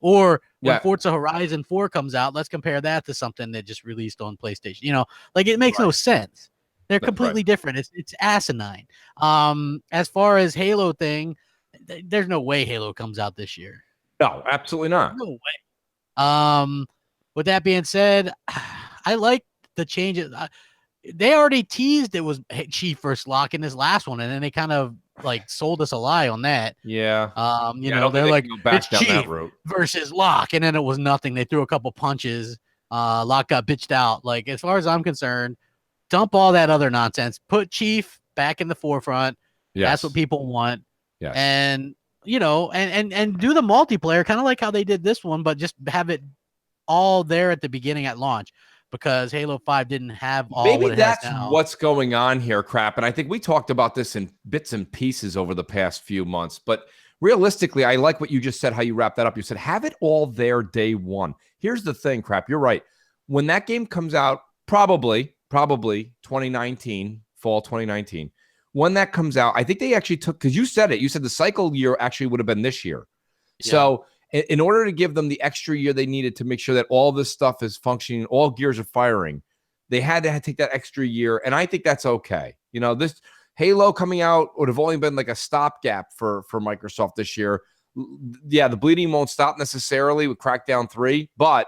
Or when Forza Horizon 4 comes out, let's compare that to something that just released on PlayStation. You know, like it makes no sense. They're completely different. It's asinine. As far as Halo thing, there's no way Halo comes out this year. No, absolutely not. No way. With that being said, I like the changes. They already teased it was Chief versus Locke in this last one, and then they kind of like sold us a lie on that. Yeah. They're like, it's down Chief that route versus Locke, and then it was nothing. They threw a couple punches. Locke got bitched out. Like, as far as I'm concerned, dump all that other nonsense. Put Chief back in the forefront. Yes. That's what people want. Yes. And and do the multiplayer kind of like how they did this one, but just have it all there at the beginning at launch, because Halo 5 didn't have all. Maybe what it that's has now. what's going on here, Crap. And I think we talked about this in bits and pieces over the past few months. But realistically, I like what you just said, how you wrapped that up. You said, have it all there day one. Here's the thing, Crap. You're right. When that game comes out, probably 2019, fall 2019, when that comes out, I think they actually took, because you said it, you said the cycle year actually would have been this year. Yeah. So in order to give them the extra year they needed to make sure that all this stuff is functioning, all gears are firing, they had to take that extra year. And I think that's okay. You know, this Halo coming out would have only been like a stopgap for Microsoft this year. Yeah, the bleeding won't stop necessarily with Crackdown 3, but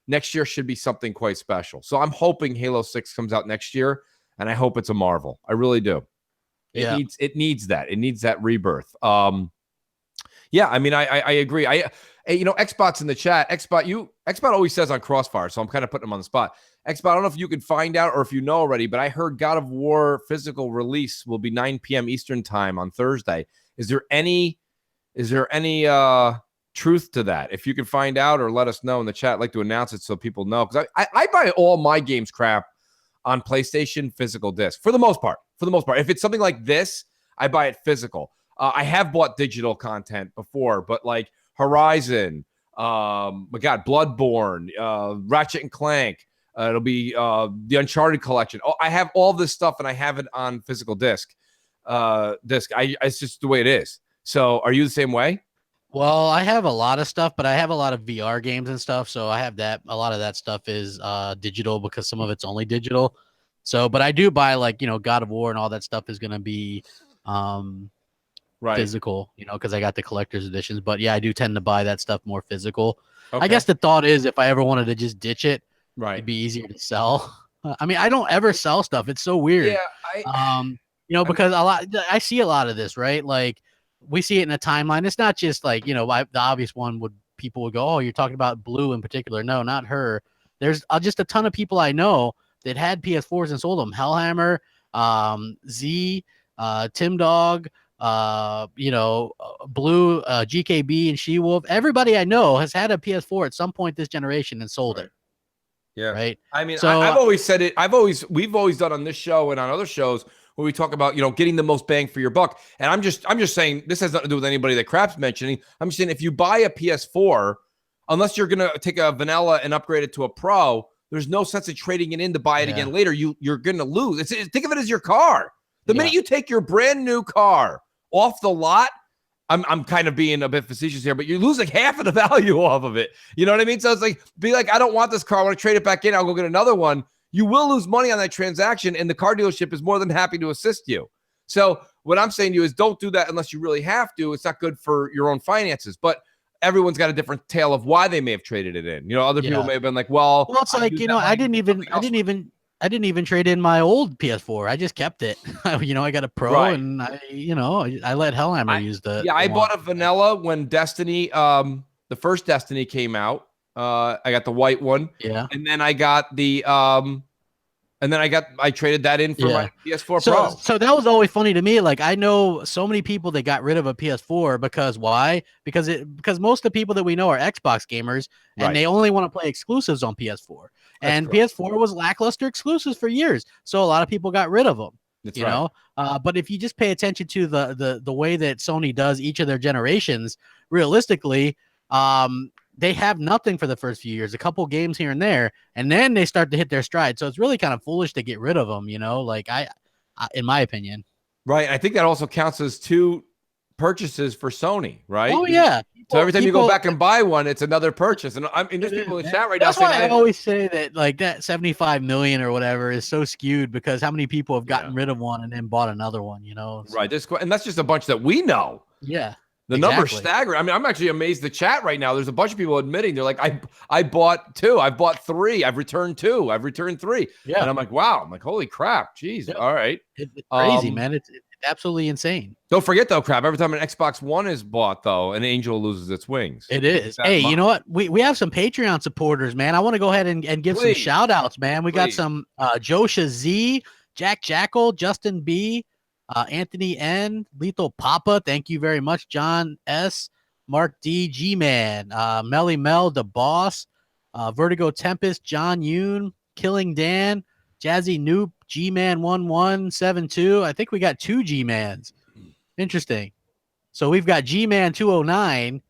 next year should be something quite special. So I'm hoping Halo 6 comes out next year, and I hope it's a Marvel. I really do. It needs that. It needs that rebirth. Yeah, I mean, I agree. Xbot's in the chat. Xbot always says on Crossfire, so I'm kind of putting him on the spot. Xbot, I don't know if you can find out or if you know already, but I heard God of War physical release will be 9 p.m. Eastern time on Thursday. Is there any truth to that? If you can find out or let us know in the chat, I'd like to announce it so people know. Because I buy all my games Crap on PlayStation physical disc for the most part. If it's something like this, I buy it physical. I have bought digital content before, but like Horizon, Bloodborne, Ratchet and Clank, it'll be the Uncharted collection. Oh, I have all this stuff and I have it on physical disc. It's just the way it is. So are you the same way? Well, I have a lot of stuff, but I have a lot of VR games and stuff. So I have that. A lot of that stuff is digital because some of it's only digital. So, but I do buy like, God of War and all that stuff is going to be physical, because I got the collector's editions. But yeah, I do tend to buy that stuff more physical. Okay. I guess the thought is if I ever wanted to just ditch it, it'd be easier to sell. I mean, I don't ever sell stuff. It's so weird. Yeah, because I see a lot of this, right? Like we see it in a timeline. It's not just like, the obvious one people would go, oh, you're talking about Blue in particular. No, not her. There's just a ton of people I know that had PS4s and sold them. Hellhammer, Z, Tim Dog, Blue, GKB, and She-Wolf. Everybody I know has had a PS4 at some point this generation and sold it. Yeah. Right. I mean, so, I've always said it. We've always done on this show and on other shows where we talk about, getting the most bang for your buck. And I'm just saying this has nothing to do with anybody that Crap's mentioning. I'm just saying if you buy a PS4, unless you're going to take a vanilla and upgrade it to a pro, there's no sense of trading it in to buy it again later. You're going to lose. Think of it as your car. The minute you take your brand new car off the lot, I'm kind of being a bit facetious here, but you lose like half of the value off of it. You know what I mean? So it's like, be like, I don't want this car. I want to trade it back in. I'll go get another one. You will lose money on that transaction, and the car dealership is more than happy to assist you. So what I'm saying to you is don't do that unless you really have to. It's not good for your own finances. But everyone's got a different tale of why they may have traded it in. Other people may have been like, well, it's like, I didn't even trade in my old PS4. I just kept it. I got a Pro, and I let Hellhammer use the. Yeah, I bought a vanilla when Destiny, the first Destiny came out. I got the white one. Yeah, and then I got the I traded that in for my PS4 Pro. So that was always funny to me. Like I know so many people that got rid of a PS4 because why? Because most of the people that we know are Xbox gamers, and they only want to play exclusives on PS4. And PS4 was lackluster exclusives for years, so a lot of people got rid of them. That's right. But if you just pay attention to the way that Sony does each of their generations, realistically, they have nothing for the first few years, a couple games here and there, and then they start to hit their stride. So it's really kind of foolish to get rid of them, like I in my opinion. Right. I think that also counts as 2 purchases for Sony, right? Oh yeah. So every time you go back and buy one, it's another purchase. And there's people in the chat right now saying I always say that like that 75 million or whatever is so skewed because how many people have gotten rid of one and then bought another one, So. Right. And that's just a bunch that we know. Yeah. The number's staggering. I mean, I'm actually amazed the chat right now. There's a bunch of people admitting they're like, I bought 2, I've bought 3, I've returned 2, I've returned 3. Yeah. And I'm like, wow. I'm like, holy crap. Jeez. Yeah. All right. It's crazy, man. It's absolutely insane. Don't forget though, Crap. Every time an Xbox One is bought, though, an angel loses its wings. It is. Hey, you know what? We have some Patreon supporters, man. I want to go ahead and give some shout outs, man. We got some Josha Z, Jack Jackal, Justin B, Anthony N, Lethal Papa, thank you very much. John S, Mark D, G-Man, Melly Mel, the Boss, Vertigo Tempest, John Yoon, Killing Dan, Jazzy Noop, G-Man 1172. I think we got 2 G-Mans. Interesting. So we've got G-Man 209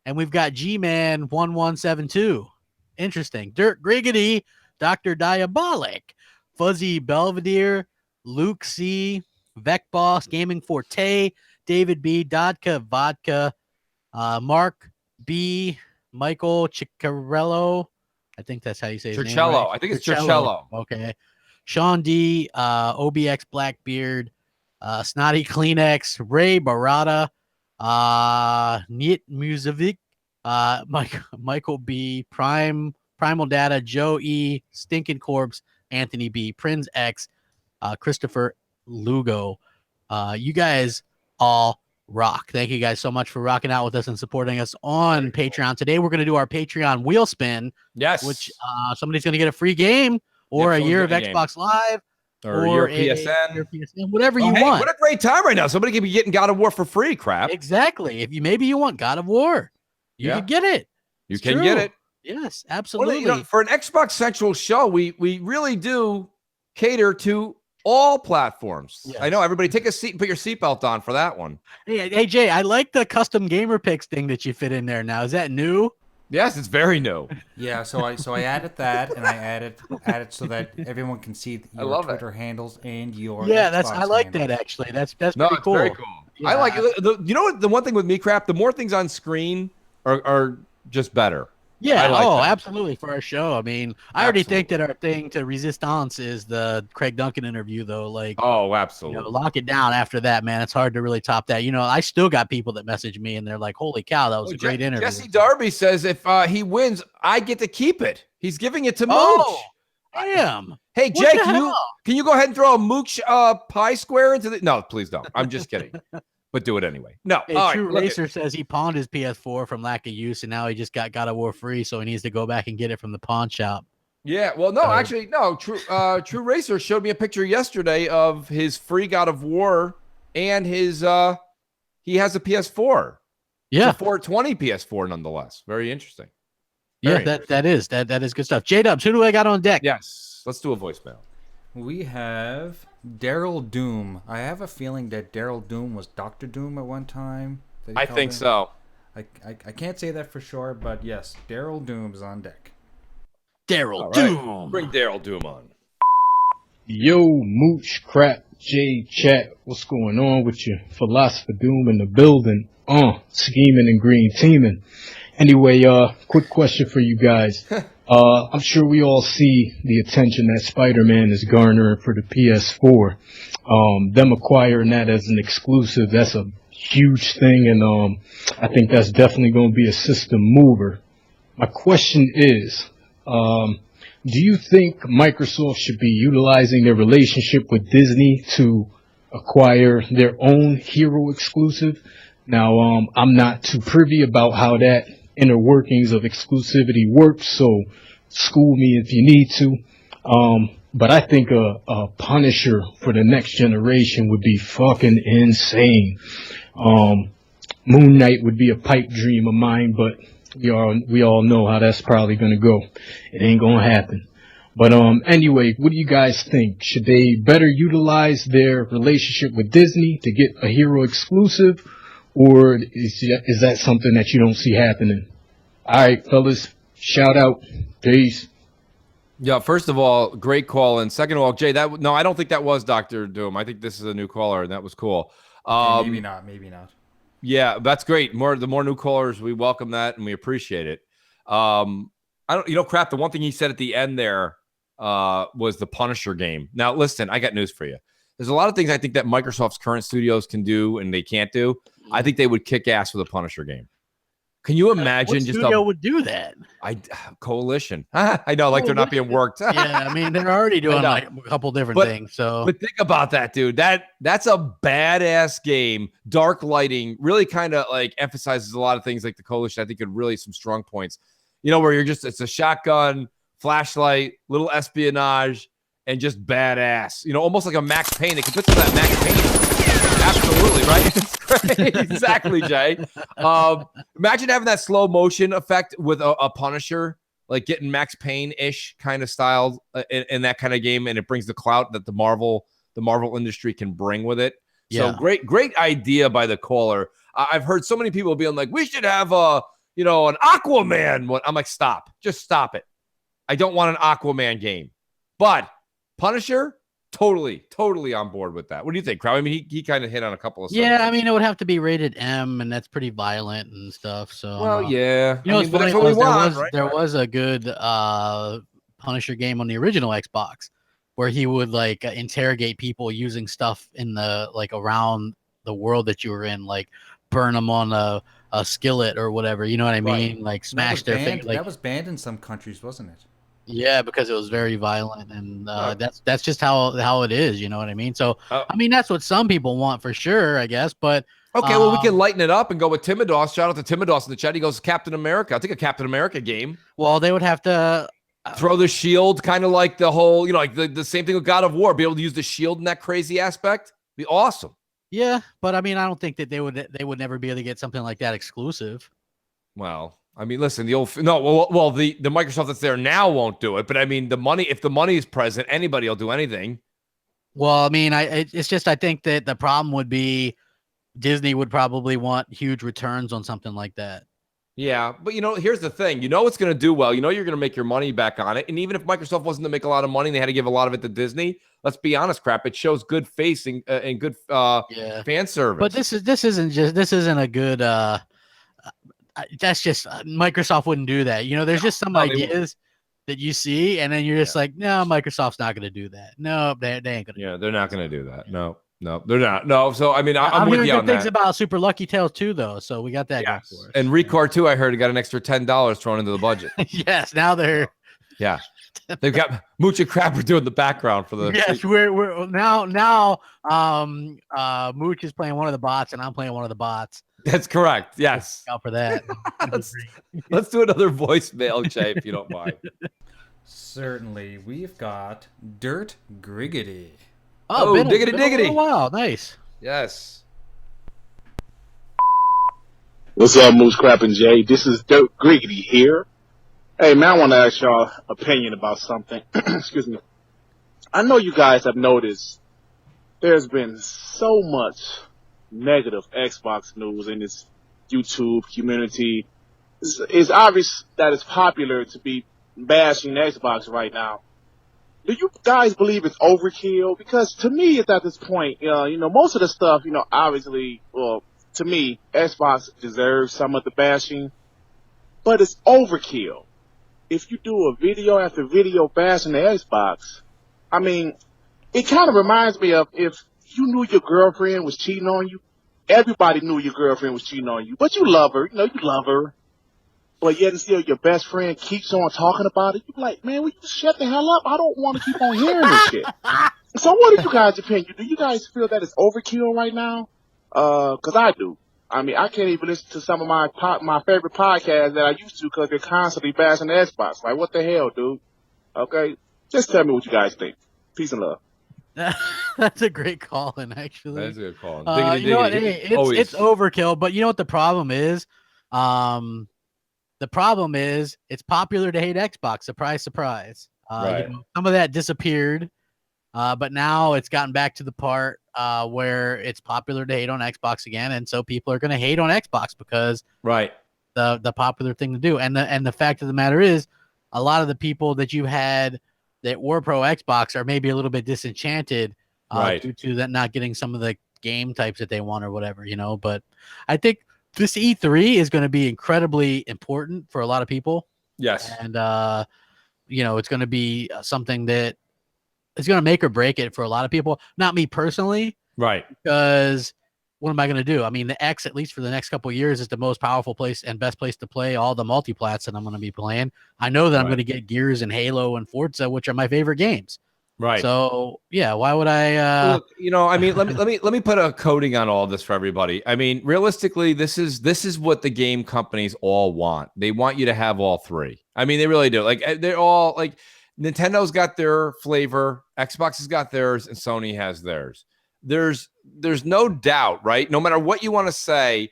and we've got G-Man 1172. Interesting. Dirt Griggity, Dr. Diabolic, Fuzzy Belvedere, Luke C, Vec Boss, Gaming Forte, David B, Dodka Vodka, Mark B, Michael Ciccarello. I think that's how you say his name. Right? I think it's Churchello. Okay. Sean D, OBX Blackbeard, Snotty Kleenex, Ray Barada, Niet Musovic, Michael B, Primal Data, Joe E, Stinking Corpse, Anthony B, Prinz X, Christopher Lugo. You guys all rock. Thank you guys so much for rocking out with us and supporting us on Patreon. Today we're going to do our Patreon wheel spin. Yes. Which somebody's going to get a free game or a year of Xbox Live or your PSN. Whatever you want. What a great time right now. Somebody could be getting God of War for free, crap. Exactly. If maybe you want God of War, you can get it. You can get it. Yes, absolutely. Well, for an Xbox Central show, we really do cater to all platforms. Yes. I know. Everybody take a seat and put your seatbelt on for that one. Hey, Jay, I like the custom gamer picks thing that you fit in there now. Is that new? Yes, it's very new. Yeah, so I added that, and I added so that everyone can see your Twitter handles and your Xbox I like handles. that actually. That's pretty cool. Very cool. Yeah. I like it. You know what? The one thing with me, crap, the more things on screen are just better. Yeah, absolutely for our show. I mean, I already think that our thing to Resistance is the Craig Duncan interview, though. Like, absolutely. Lock it down after that, man. It's hard to really top that. I still got people that message me and they're like, "Holy cow, that was a great interview." Jesse Darby says if he wins, I get to keep it. He's giving it to Mooch. Oh, damn. Hey, Jake, can you go ahead and throw a Mooch pie square into the? No, please don't. I'm just kidding. But do it anyway. No. Hey, True Racer says he pawned his PS4 from lack of use, and now he just got God of War free, so he needs to go back and get it from the pawn shop. Yeah, well, no, actually, no. True Racer showed me a picture yesterday of his free God of War and his he has a PS4. Yeah, it's a 420 PS4 nonetheless. Very interesting. That is good stuff. JDUBBS, who do I got on deck? Yes, let's do a voicemail. We have Daryl Doom. I have a feeling that Daryl Doom was Dr. Doom at one time. I think so. I can't say that for sure, but yes, Daryl Doom is on deck. Daryl Doom. Bring Daryl Doom on. Yo, Mooch, Crap, J, Chat, what's going on with you? Philosopher Doom in the building. Scheming and green teaming. Anyway, quick question for you guys. I'm sure we all see the attention that Spider-Man is garnering for the PS4. Them acquiring that as an exclusive, that's a huge thing, and I think that's definitely going to be a system mover. My question is, do you think Microsoft should be utilizing their relationship with Disney to acquire their own hero exclusive? Now, I'm not too privy about how that inner workings of exclusivity works, so school me if you need to. But I think a Punisher for the next generation would be fucking insane. Moon Knight would be a pipe dream of mine, but we all know how that's probably gonna go. It ain't gonna happen. But anyway, what do you guys think? Should they better utilize their relationship with Disney to get a hero exclusive, or is that something that you don't see happening? All right, fellas, shout out. Peace. Yeah, first of all, great call. And second of all, Jay, no, I don't think that was Dr. Doom. I think this is a new caller, and that was cool. Maybe not. Yeah, that's great. The more new callers, we welcome that and we appreciate it. Crap, the one thing he said at the end there was the Punisher game. Now, listen, I got news for you. There's a lot of things I think that Microsoft's current studios can do and they can't do. I think they would kick ass with a Punisher game. Can you imagine what studio would do that? Coalition. I know, like they're not being worked. Yeah, I mean they're already doing like a couple different things. But think about that, dude. That's a badass game. Dark lighting really kind of like emphasizes a lot of things like the Coalition. I think could really some strong points. Where it's a shotgun, flashlight, little espionage, and just badass. Almost like a Max Payne. They can put some of that Max Payne. Absolutely, right? It's great. Exactly, Jay. Imagine having that slow motion effect with a Punisher, like getting Max Payne-ish kind of style in that kind of game, and it brings the clout that the Marvel industry can bring with it. Yeah. So great idea by the caller. I've heard so many people being like, we should have an Aquaman one. I'm like, stop. Just stop it. I don't want an Aquaman game. But Punisher, totally on board with that. What do you think, Crowd? I mean, he kind of hit on a couple of stuff. Yeah, I mean, it would have to be rated M, and that's pretty violent and stuff. So, well, yeah. what's funny was there was a good Punisher game on the original Xbox where he would like interrogate people using stuff in the like around the world that you were in, like burn them on a skillet or whatever. You know what I mean? Like smash their face. Like, that was banned in some countries, wasn't it? Yeah, because it was very violent, and that's just how it is. You know what I mean? So I mean, that's what some people want for sure, I guess. But okay, well, we can lighten it up and go with Timodos. Shout out to Timodos in the chat. He goes Captain America. I think a Captain America game. Well, they would have to throw the shield, kind of like the whole, like the same thing with God of War. Be able to use the shield in that crazy aspect. Be awesome. Yeah, but I mean, I don't think that they would never be able to get something like that exclusive. Well, I mean, listen, the Microsoft that's there now won't do it, but I mean, if the money is present, anybody will do anything. Well, I mean, it's just I think that the problem would be Disney would probably want huge returns on something like that. Yeah, but here's the thing. It's going to do well. You're going to make your money back on it. And even if Microsoft wasn't to make a lot of money and they had to give a lot of it to Disney, let's be honest, Crap, it shows good face and good fan service. But this isn't a good that's just Microsoft wouldn't do that. There's just some ideas that you see and then you're just like, no, Microsoft's not going to do that. No, they ain't going to. Yeah, they're not going to do that. No, they're not. No, so I mean, I'm with you on that. Things about Super Lucky Tales 2 though, so we got that going for us. And Record 2, I heard, got an extra $10 thrown into the budget. Yes, now they're they've got Mooch and Crap are doing the background for the. Yes, we're now. Mooch is playing one of the bots, and I'm playing one of the bots. That's correct. Yes. Out for that. Let's do another voicemail, Jay, if you don't mind. Certainly, we've got Dirt Griggity. Oh, diggity. Wow, nice. Yes. What's up, Moose, Crap, and Jay? This is Dirt Griggity here. Hey, man, I want to ask y'all opinion about something. Excuse me. I know you guys have noticed there's been so much negative Xbox news in this YouTube community. It's obvious that it's popular to be bashing Xbox right now. Do you guys believe it's overkill? Because to me, it's at this point, most of the stuff, obviously, well, to me, Xbox deserves some of the bashing, but it's overkill. If you do a video after video bashing the Xbox, I mean, it kind of reminds me of if you knew your girlfriend was cheating on you. Everybody knew your girlfriend was cheating on you, but you love her. You love her. But yet and still your best friend keeps on talking about it. You're like, man, will you shut the hell up? I don't want to keep on hearing this shit. So what is you guys' opinion? Do you guys feel that it's overkill right now? Because I do. I mean, I can't even listen to some of my favorite podcasts that I used to because they're constantly bashing the Xbox. Like, what the hell, dude? Okay? Just tell me what you guys think. Peace and love. That's a great call-in, actually. That's a good call-in. You know what? It's overkill, but you know what the problem is? The problem is it's popular to hate Xbox. Surprise, surprise. Right. Some of that disappeared, but now it's gotten back to the part where it's popular to hate on Xbox again, and so people are going to hate on Xbox because the popular thing to do. And the fact of the matter is, a lot of the people that you had that were pro Xbox are maybe a little bit disenchanted due to that not getting some of the game types that they want or whatever, But I think this E3 is going to be incredibly important for a lot of people. Yes. And, it's going to be something that is going to make or break it for a lot of people. Not me personally. Right. Because what am I going to do? I mean, the X, at least for the next couple of years, is the most powerful place and best place to play all the multiplats that I'm going to be playing. I know that I'm going to get Gears and Halo and Forza, which are my favorite games. Right. So yeah, why would I? Look, I mean, let me put a coating on all of this for everybody. I mean, realistically, this is what the game companies all want. They want you to have all three. I mean, they really do. Like they're all like Nintendo's got their flavor, Xbox has got theirs, and Sony has theirs. There's no doubt, right? No matter what you want to say,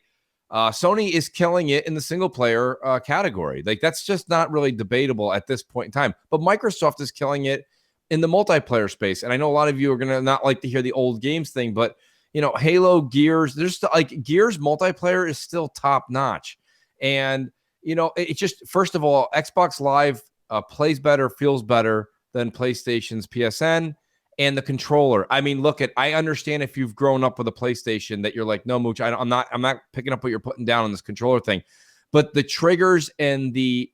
Sony is killing it in the single player category. Like that's just not really debatable at this point in time. But Microsoft is killing it in the multiplayer space. And I know a lot of you are going to not like to hear the old games thing, but Halo, Gears. There's like Gears multiplayer is still top notch, and it just, first of all, Xbox Live plays better, feels better than PlayStation's PSN. And the controller. I mean, I understand if you've grown up with a PlayStation that you're like, no, Mooch, I'm not picking up what you're putting down on this controller thing. But the triggers and the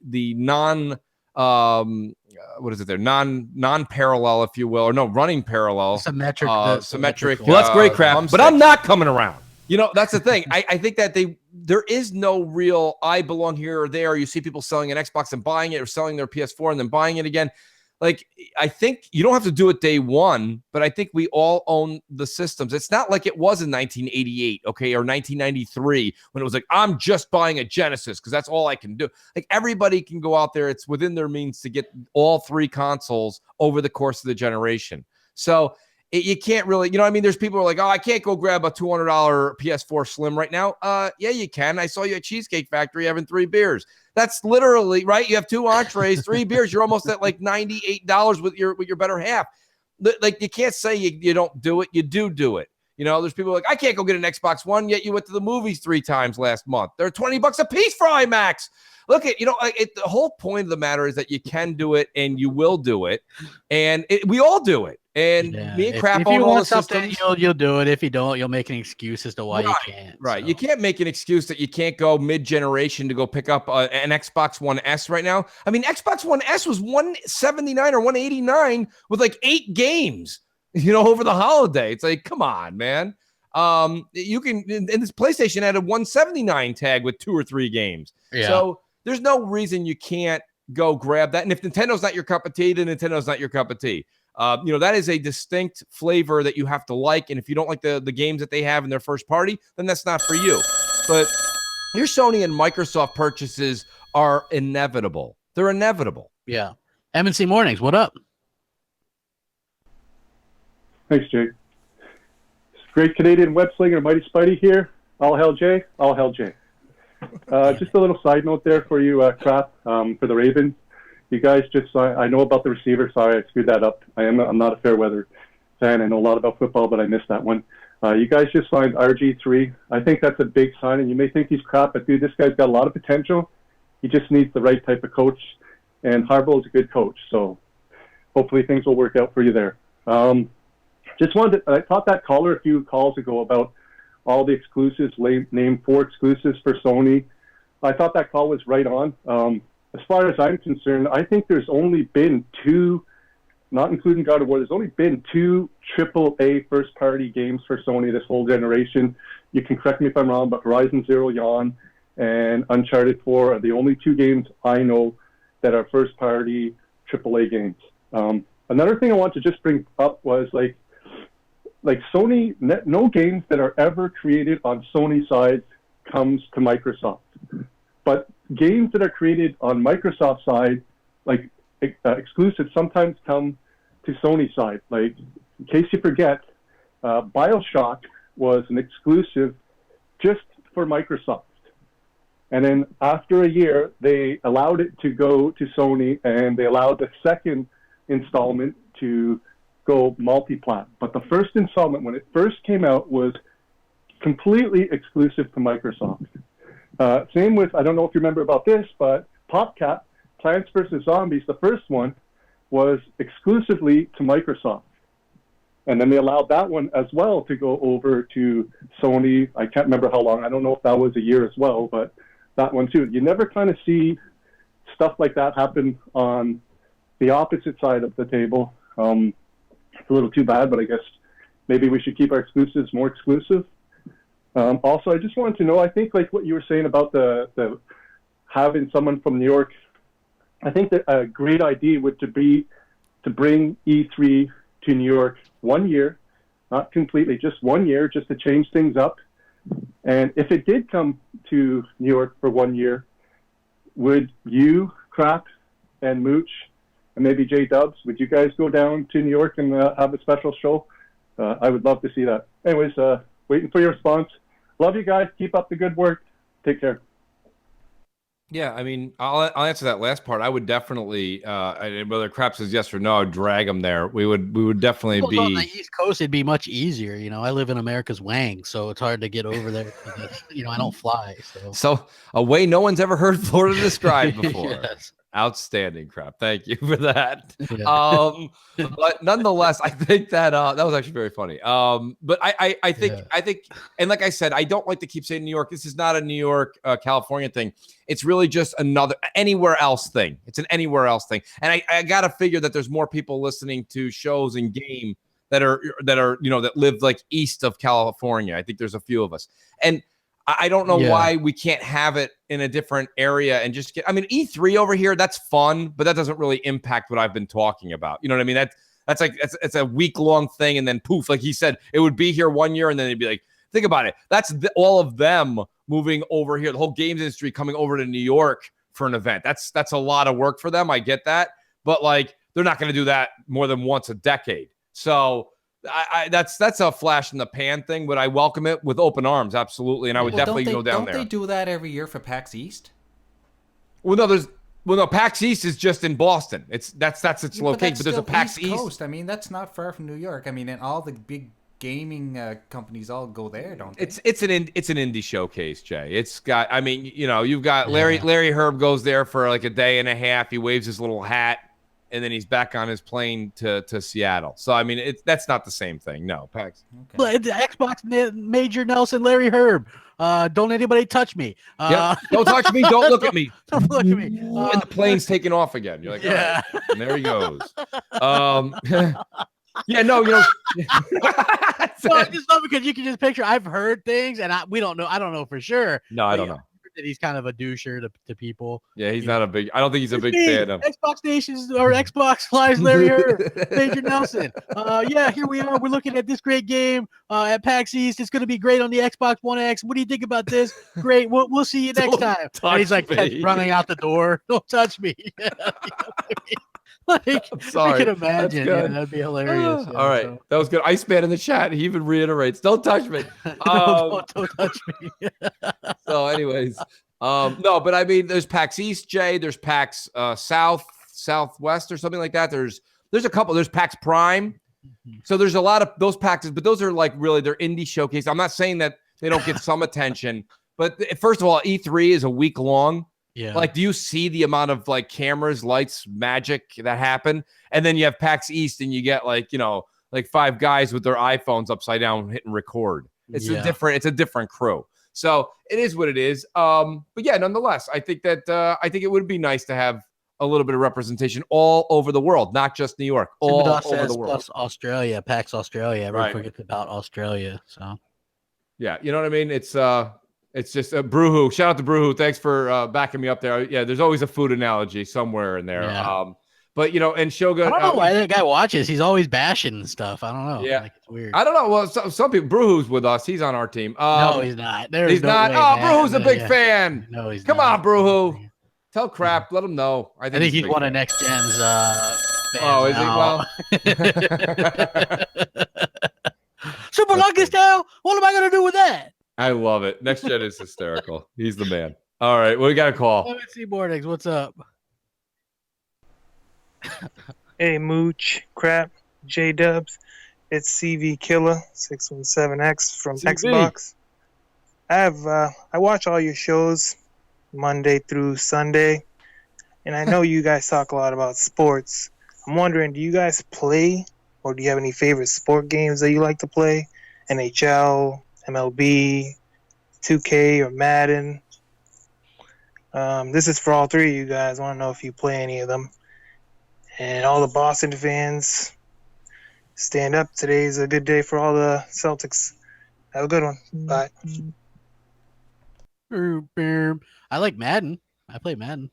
non-parallel, if you will, or no, running parallel, symmetric. Symmetric. Well, that's great crap, but I'm not coming around. That's the thing. I think that there is no real I belong here or there. You see people selling an Xbox and buying it, or selling their PS4 and then buying it again. Like, I think you don't have to do it day one, but I think we all own the systems. It's not like it was in 1988, okay, or 1993, when it was like, I'm just buying a Genesis because that's all I can do. Like, everybody can go out there. It's within their means to get all three consoles over the course of the generation. So you can't really, there's people who are like, oh, I can't go grab a $200 PS4 Slim right now. Yeah, you can. I saw you at Cheesecake Factory having 3 beers. That's literally right. You have 2 entrees, 3 beers. You're almost at like $98 with your better half. Like, you can't say you don't do it. You do it. There's people like, I can't go get an Xbox One, yet you went to the movies 3 times last month. They're $20 a piece for IMAX. Look at, the whole point of the matter is that you can do it and you will do it. And we all do it. And me and Crap own all the systems. You'll do it. If you don't, you'll make an excuse as to why you can't. Right. So. You can't make an excuse that you can't go mid-generation to go pick up an Xbox One S right now. I mean, Xbox One S was $179 or $189 with like 8 games, over the holiday. It's like, come on, man. You can, and this PlayStation had a $179 tag with 2 or 3 games. Yeah. So there's no reason you can't go grab that. And if Nintendo's not your cup of tea, then Nintendo's not your cup of tea. That is a distinct flavor that you have to like. And if you don't like the games that they have in their first party, then that's not for you. But your Sony and Microsoft purchases are inevitable. They're inevitable. Yeah. M&C Mornings, what up? Thanks, Jay. Great Canadian web slinger, Mighty Spidey here. All hell Jay, all hell Jay. Just a little side note there for you, Crap, for the Ravens. You guys I know about the receiver. Sorry, I screwed that up. I'm not a fair weather fan. I know a lot about football, but I missed that one. You guys just signed RG3. I think that's a big sign, and you may think he's crap, but dude, this guy's got a lot of potential. He just needs the right type of coach, and Harbaugh's a good coach, so hopefully things will work out for you there. I thought that caller a few calls ago about all the exclusives, named 4 exclusives for Sony. I thought that call was right on. As far as I'm concerned, I think there's only been 2, not including God of War, there's only been 2 AAA first-party games for Sony this whole generation. You can correct me if I'm wrong, but Horizon Zero Dawn and Uncharted 4 are the only 2 games I know that are first-party AAA games. Another thing I want to just bring up was like Sony, no games that are ever created on Sony side comes to Microsoft. But games that are created on Microsoft side, like exclusives, sometimes come to Sony side. Like, in case you forget, BioShock was an exclusive just for Microsoft. And then after a year, they allowed it to go to Sony, and they allowed the second installment to go multi-plat. But the first installment, when it first came out, was completely exclusive to Microsoft. Same with, I don't know if you remember about this, but PopCap, Plants vs. Zombies, the first one, was exclusively to Microsoft. And then they allowed that one as well to go over to Sony. I can't remember how long. I don't know if that was a year as well, but that one too. You never kind of see stuff like that happen on the opposite side of the table. It's a little too bad, but I guess maybe we should keep our exclusives more exclusive. Also, I just wanted to know, I think like what you were saying about the having someone from New York, I think that a great idea would be to bring E3 to New York 1 year, not completely, just 1 year, just to change things up. And if it did come to New York for 1 year, would you, Crap, and Mooch, and maybe JDUBBS, would you guys go down to New York and have a special show? I would love to see that. Anyways, waiting for your response. Love you guys. Keep up the good work. Take care. Yeah, I mean, I'll answer that last part. I would definitely, whether Crap says yes or no, I'd drag him there. We would definitely Well, be on the East Coast. It'd be much easier. I live in America's wang, so it's hard to get over there. I don't fly. So a way no one's ever heard Florida described before. Yes. Outstanding, Crap. Thank you for that. Yeah. But nonetheless, I think that that was actually very funny. But I think, and like I said, I don't like to keep saying New York. This is not a New York, California thing. It's really just another anywhere else thing. It's an anywhere else thing. And I gotta figure that there's more people listening to shows and game that are that live like east of California. I think there's a few of us. And I don't know why we can't have it in a different area and just get. I mean, E3 over here, that's fun, but that doesn't really impact what I've been talking about. You know what I mean? That's like it's a week-long thing, and then poof, like he said, it would be here 1 year, and then it'd be like, think about it. That's all of them moving over here. The whole games industry coming over to New York for an event. That's a lot of work for them. I get that, but like they're not going to do that more than once a decade. So. That's a flash in the pan thing, but I welcome it with open arms, absolutely, and I would definitely go down there. Don't they do that every year for PAX East? Well, no, PAX East is just in Boston. That's its location, but there's a PAX East. Coast. I mean, that's not far from New York. I mean, and all the big gaming companies all go there, don't they? It's an indie showcase, Jay. It's got. I mean, you've got Larry Herb goes there for like a day and a half. He waves his little hat. And then he's back on his plane to Seattle. So, I mean, that's not the same thing. No, PAX. Okay. The Xbox Major Nelson, Larry Herb. Don't anybody touch me. Don't touch me. Don't look at me. Don't look at me. And the plane's taking off again. You're like, yeah. All right. And there he goes. Yeah, no, well, I just love because you can just picture. I've heard things, and we don't know. I don't know for sure. No, I don't know. That he's kind of a doucher to people. Yeah, he's not a big. I don't think he's a big fan of Xbox Nations or Xbox Lives. Larry Herb, Major Nelson. Yeah, here we are. We're looking at this great game at PAX East. It's going to be great on the Xbox One X. What do you think about this? Great. We'll see you next time. And he's like running out the door. Don't touch me. Like, I'm sorry. I can imagine. Yeah, that'd be hilarious. All right. So. That was good. Iceman in the chat. He even reiterates, don't touch me. Don't touch me. So anyways, no, but I mean, there's PAX East, Jay. There's PAX South, Southwest or something like that. There's a couple. There's PAX Prime. So there's a lot of those PAXs, but those are like really, they're indie showcase. I'm not saying that they don't get some attention, but first of all, E3 is a week long. Yeah. Like, do you see the amount of like cameras, lights, magic that happen? And then you have PAX East and you get like 5 guys with their iPhones upside down hitting record. It's a different crew. So it is what it is. But yeah, nonetheless, I think it would be nice to have a little bit of representation all over the world, not just New York, all over the world. Plus Australia, PAX Australia. Everyone forgets about Australia. So yeah, you know what I mean? It's just a Brewhoo. Shout out to Brewhoo. Thanks for backing me up there. Yeah, there's always a food analogy somewhere in there. Yeah. But and Shogun. I don't know why that guy watches. He's always bashing and stuff. I don't know. Yeah, like, it's weird. I don't know. Well, some people. Brewhoo's with us. He's on our team. No, he's not. He's not. Oh, Brewhoo's a big fan. No, he's Come not. on, Brewhoo. Tell Crap. Let him know. I think he's one of Next Gen's. Oh, is he? Well. Super Lucky Style. What am I gonna do with that? I love it. Next Gen is hysterical. He's the man. All right, we got a call. MNC Mornings, what's up? Hey, Mooch, Crap, JDUBBS. It's CV Killer 617X from Xbox. I watch all your shows Monday through Sunday, and I know you guys talk a lot about sports. I'm wondering, do you guys play, or do you have any favorite sport games that you like to play? NHL, MLB, 2K, or Madden? This is for all three of you guys. I want to know if you play any of them. And all the Boston fans, stand up. Today's a good day for all the Celtics. Have a good one. Bye. I like Madden. I play Madden.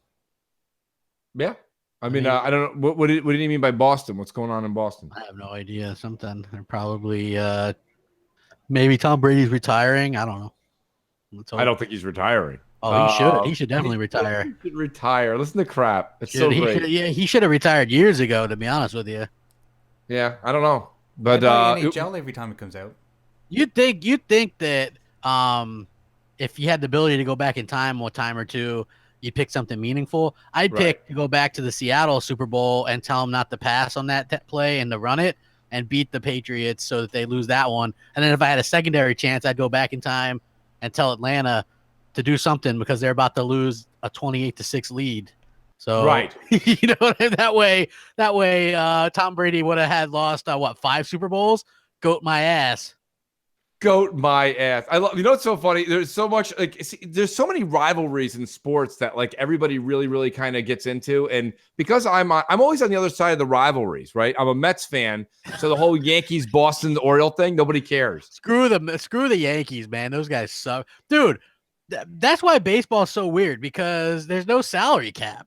Yeah. I mean, I don't know. What do you mean by Boston? What's going on in Boston? I have no idea. Something. They're probably maybe Tom Brady's retiring. I don't know. I don't think he's retiring. Oh, he should. He should definitely retire. He should retire. Listen to Crap. It's so great. He should have retired years ago, to be honest with you. Yeah, I don't know. But NHL every time it comes out. You'd think that if you had the ability to go back in time, one time or two, you pick something meaningful. I'd pick to go back to the Seattle Super Bowl and tell them not to pass on that play and to run it and beat the Patriots so that they lose that one. And then if I had a secondary chance, I'd go back in time and tell Atlanta to do something because they're about to lose a 28-6 lead. So you know, that way, Tom Brady would have had lost 5 Super Bowls. Goat my ass. Goat my ass. I love. You know what's so funny? There's so much there's so many rivalries in sports that like everybody really, really kind of gets into, and because I'm always on the other side of the rivalries, right? I'm a Mets fan, so the whole Yankees Boston the Oriole thing, nobody cares. Screw the Yankees, man. Those guys suck, dude. That's why baseball is so weird because there's no salary cap.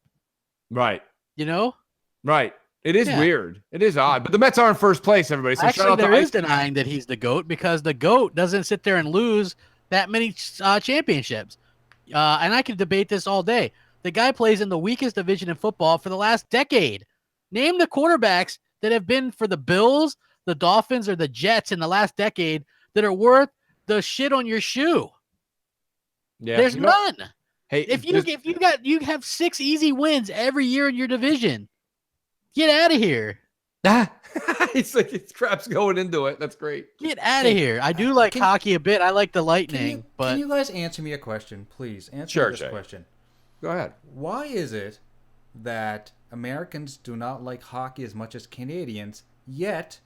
Right. You know? Right. It is weird. It is odd. But the Mets are in first place, everybody. So actually, there is denying that he's the GOAT because the GOAT doesn't sit there and lose that many championships. And I could debate this all day. The guy plays in the weakest division in football for the last decade. Name the quarterbacks that have been for the Bills, the Dolphins, or the Jets in the last decade that are worth the shit on your shoe. Yeah, there's none. Hey, if you have 6 easy wins every year in your division, get out of here. It's like it's Crap's going into it. That's great. Get out of here. I do like hockey a bit. I like the Lightning. Can you guys answer me a question, please? Answer me this question. Go ahead. Why is it that Americans do not like hockey as much as Canadians, yet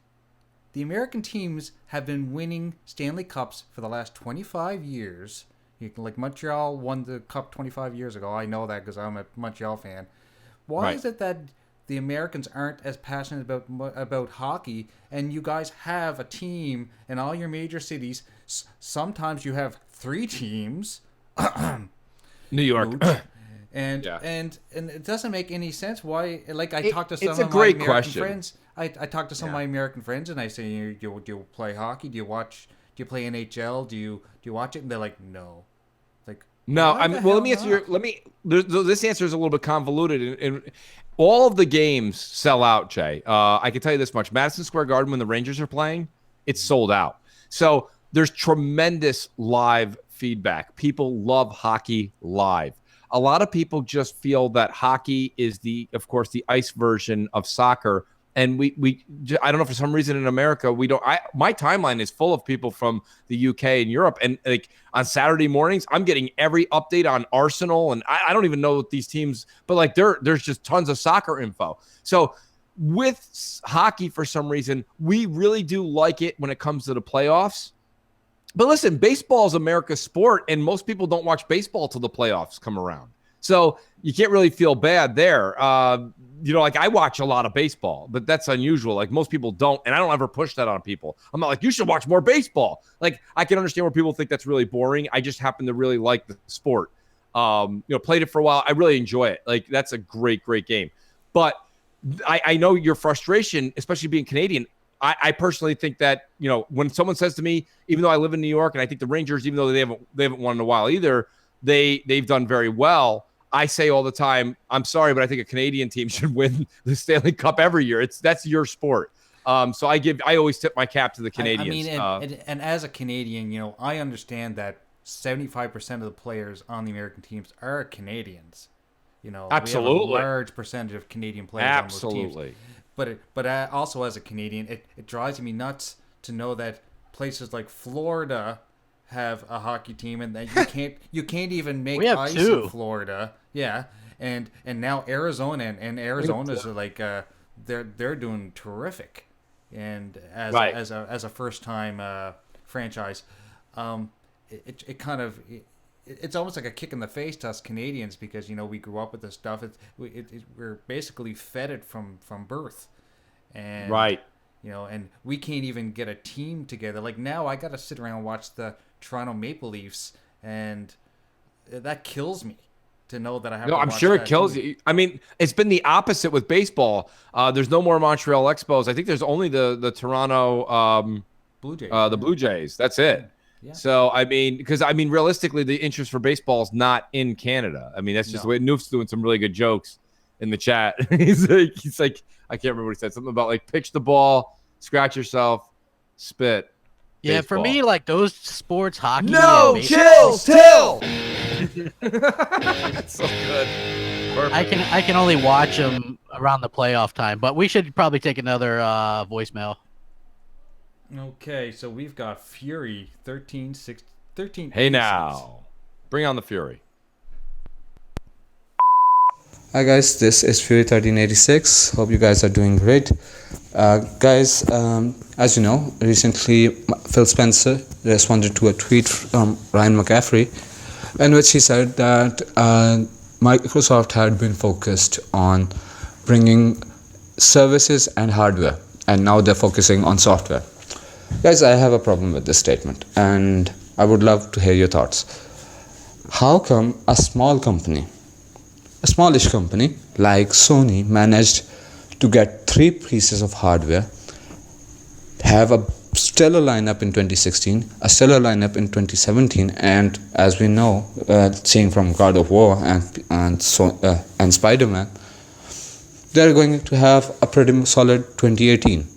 the American teams have been winning Stanley Cups for the last 25 years? Like Montreal won the Cup 25 years ago. I know that because I'm a Montreal fan. Why is it that the Americans aren't as passionate about hockey, and you guys have a team in all your major cities? Sometimes you have 3 teams. New York. And it doesn't make any sense. Why? Like I talked to some of my American friends. I talked to some of my American friends, and I say, do you play hockey? Do you play NHL? Do you watch it? And they're like, no. Like, no. I mean, well, let me answer this answer is a little bit convoluted, and all of the games sell out, Jay. I can tell you this much: Madison Square Garden, when the Rangers are playing, it's sold out. So there's tremendous live feedback. People love hockey live. A lot of people just feel that hockey is of course, the ice version of soccer. And I don't know, for some reason in America, my timeline is full of people from the UK and Europe. And like on Saturday mornings, I'm getting every update on Arsenal. And I don't even know what these teams, but like there's just tons of soccer info. So with hockey, for some reason, we really do like it when it comes to the playoffs. But listen, baseball is America's sport, and most people don't watch baseball till the playoffs come around. So you can't really feel bad there. Like I watch a lot of baseball, but that's unusual. Like most people don't, and I don't ever push that on people. I'm not like, you should watch more baseball. Like I can understand where people think that's really boring. I just happen to really like the sport. Played it for a while. I really enjoy it. Like that's a great, great game. But I know your frustration, especially being Canadian. I personally think that, when someone says to me, even though I live in New York and I think the Rangers, even though they haven't won in a while either, they've done very well. I say all the time, I'm sorry, but I think a Canadian team should win the Stanley Cup every year. That's your sport. So I always tip my cap to the Canadians. And as a Canadian, I understand that 75% of the players on the American teams are Canadians. Absolutely, we have a large percentage of Canadian players on those teams. But also as a Canadian, it drives me nuts to know that places like Florida have a hockey team, and that you can't even make ice in Florida. Yeah, and now Arizona and Arizona's like they're doing terrific, and as a first time franchise, it kind of. It's almost like a kick in the face to us Canadians because we grew up with this stuff. We're basically fed it from birth, and and we can't even get a team together. Like now, I got to sit around and watch the Toronto Maple Leafs, and that kills me to know that I have. No, I'm sure it kills you. I mean, it's been the opposite with baseball. There's no more Montreal Expos. I think there's only the Toronto Blue Jays. The Blue Jays. That's it. Yeah. So, because realistically, the interest for baseball is not in Canada. I mean, that's just the way. Noof's doing some really good jokes in the chat. he's like, I can't remember what he said. Something about like pitch the ball, scratch yourself, spit. Yeah, baseball. For me, like those sports, hockey. No, chill, still. That's so good. Perfect. I can only watch them around the playoff time, but we should probably take another voicemail. Okay, so we've got Fury 13. Hey now, bring on the Fury. Hi guys, this is Fury 1386. Hope you guys are doing great. Guys, as you know, recently Phil Spencer responded to a tweet from Ryan McCaffrey in which he said that Microsoft had been focused on bringing services and hardware, and now they're focusing on software. Guys, I have a problem with this statement, and I would love to hear your thoughts. How come a smallish company like Sony managed to get 3 pieces of hardware, have a stellar lineup in 2016, a stellar lineup in 2017, and as we know, seeing from God of War and Spider-Man, they're going to have a pretty solid 2018.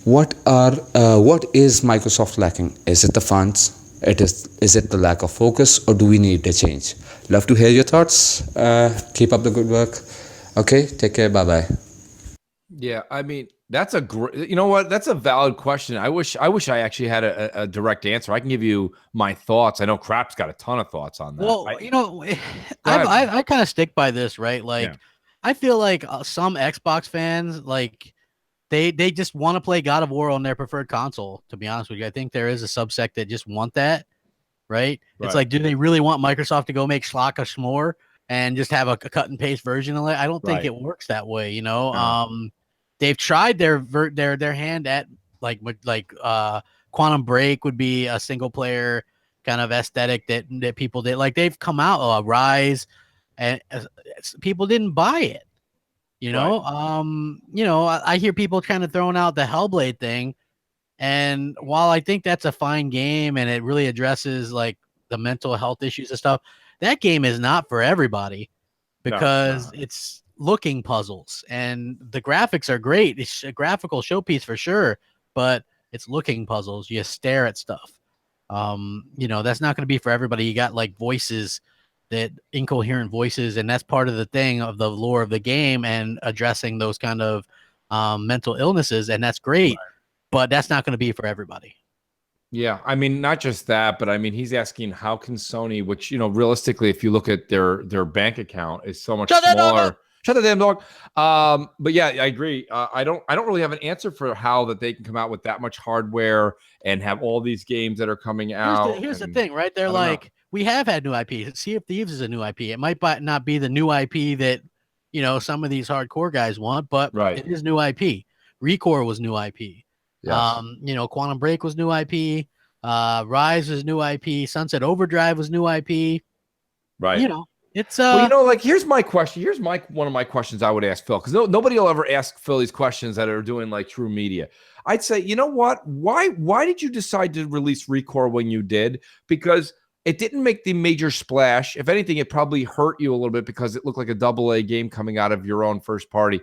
What is Microsoft lacking? Is it the funds? Is it the lack of focus, or do we need a change? Love to hear your thoughts. Keep up the good work. Okay, take care. Bye bye. Yeah, I mean, that's a great. You know what? That's a valid question. I wish I actually had a direct answer. I can give you my thoughts. I know Crap's got a ton of thoughts on that. Well, I kind of stick by this, right? Like, I feel like some Xbox fans, like, they just want to play God of War on their preferred console, to be honest with you. I think there is a subsect that just want that, right? It's like, do they really want Microsoft to go make schlock a s'more and just have a cut and paste version of it? I don't think it works that way, you know? No. They've tried their hand at like Quantum Break would be a single player kind of aesthetic that people did. Like, they've come out Rise, and people didn't buy it. You know, I hear people kind of throwing out the Hellblade thing, and while I think that's a fine game and it really addresses like the mental health issues and stuff, that game is not for everybody because it's looking puzzles, and the graphics are great. It's a graphical showpiece for sure, but it's looking puzzles. You stare at stuff. That's not going to be for everybody. You got like voices, that incoherent voices, and that's part of the thing of the lore of the game and addressing those kind of mental illnesses, and that's great, but that's not going to be for everybody. Yeah, I mean, not just that, but I mean, he's asking how can Sony, which, realistically, if you look at their bank account, is so much smaller. Shut the damn dog. But yeah, I agree. I don't really have an answer for how that they can come out with that much hardware and have all these games that are coming out. Here's the thing, right? They're like, we have had new IP. Sea of Thieves is a new IP. It might not be the new IP that, some of these hardcore guys want, but it is new IP. Recore was new IP. Yes. Quantum Break was new IP. Rise was new IP. Sunset Overdrive was new IP. Right. It's here's my question. Here's one of my questions I would ask Phil, because nobody will ever ask Phil these questions that are doing like true media. I'd say, you know what? Why did you decide to release Recore when you did? Because it didn't make the major splash. If anything, it probably hurt you a little bit because it looked like a AA game coming out of your own first party.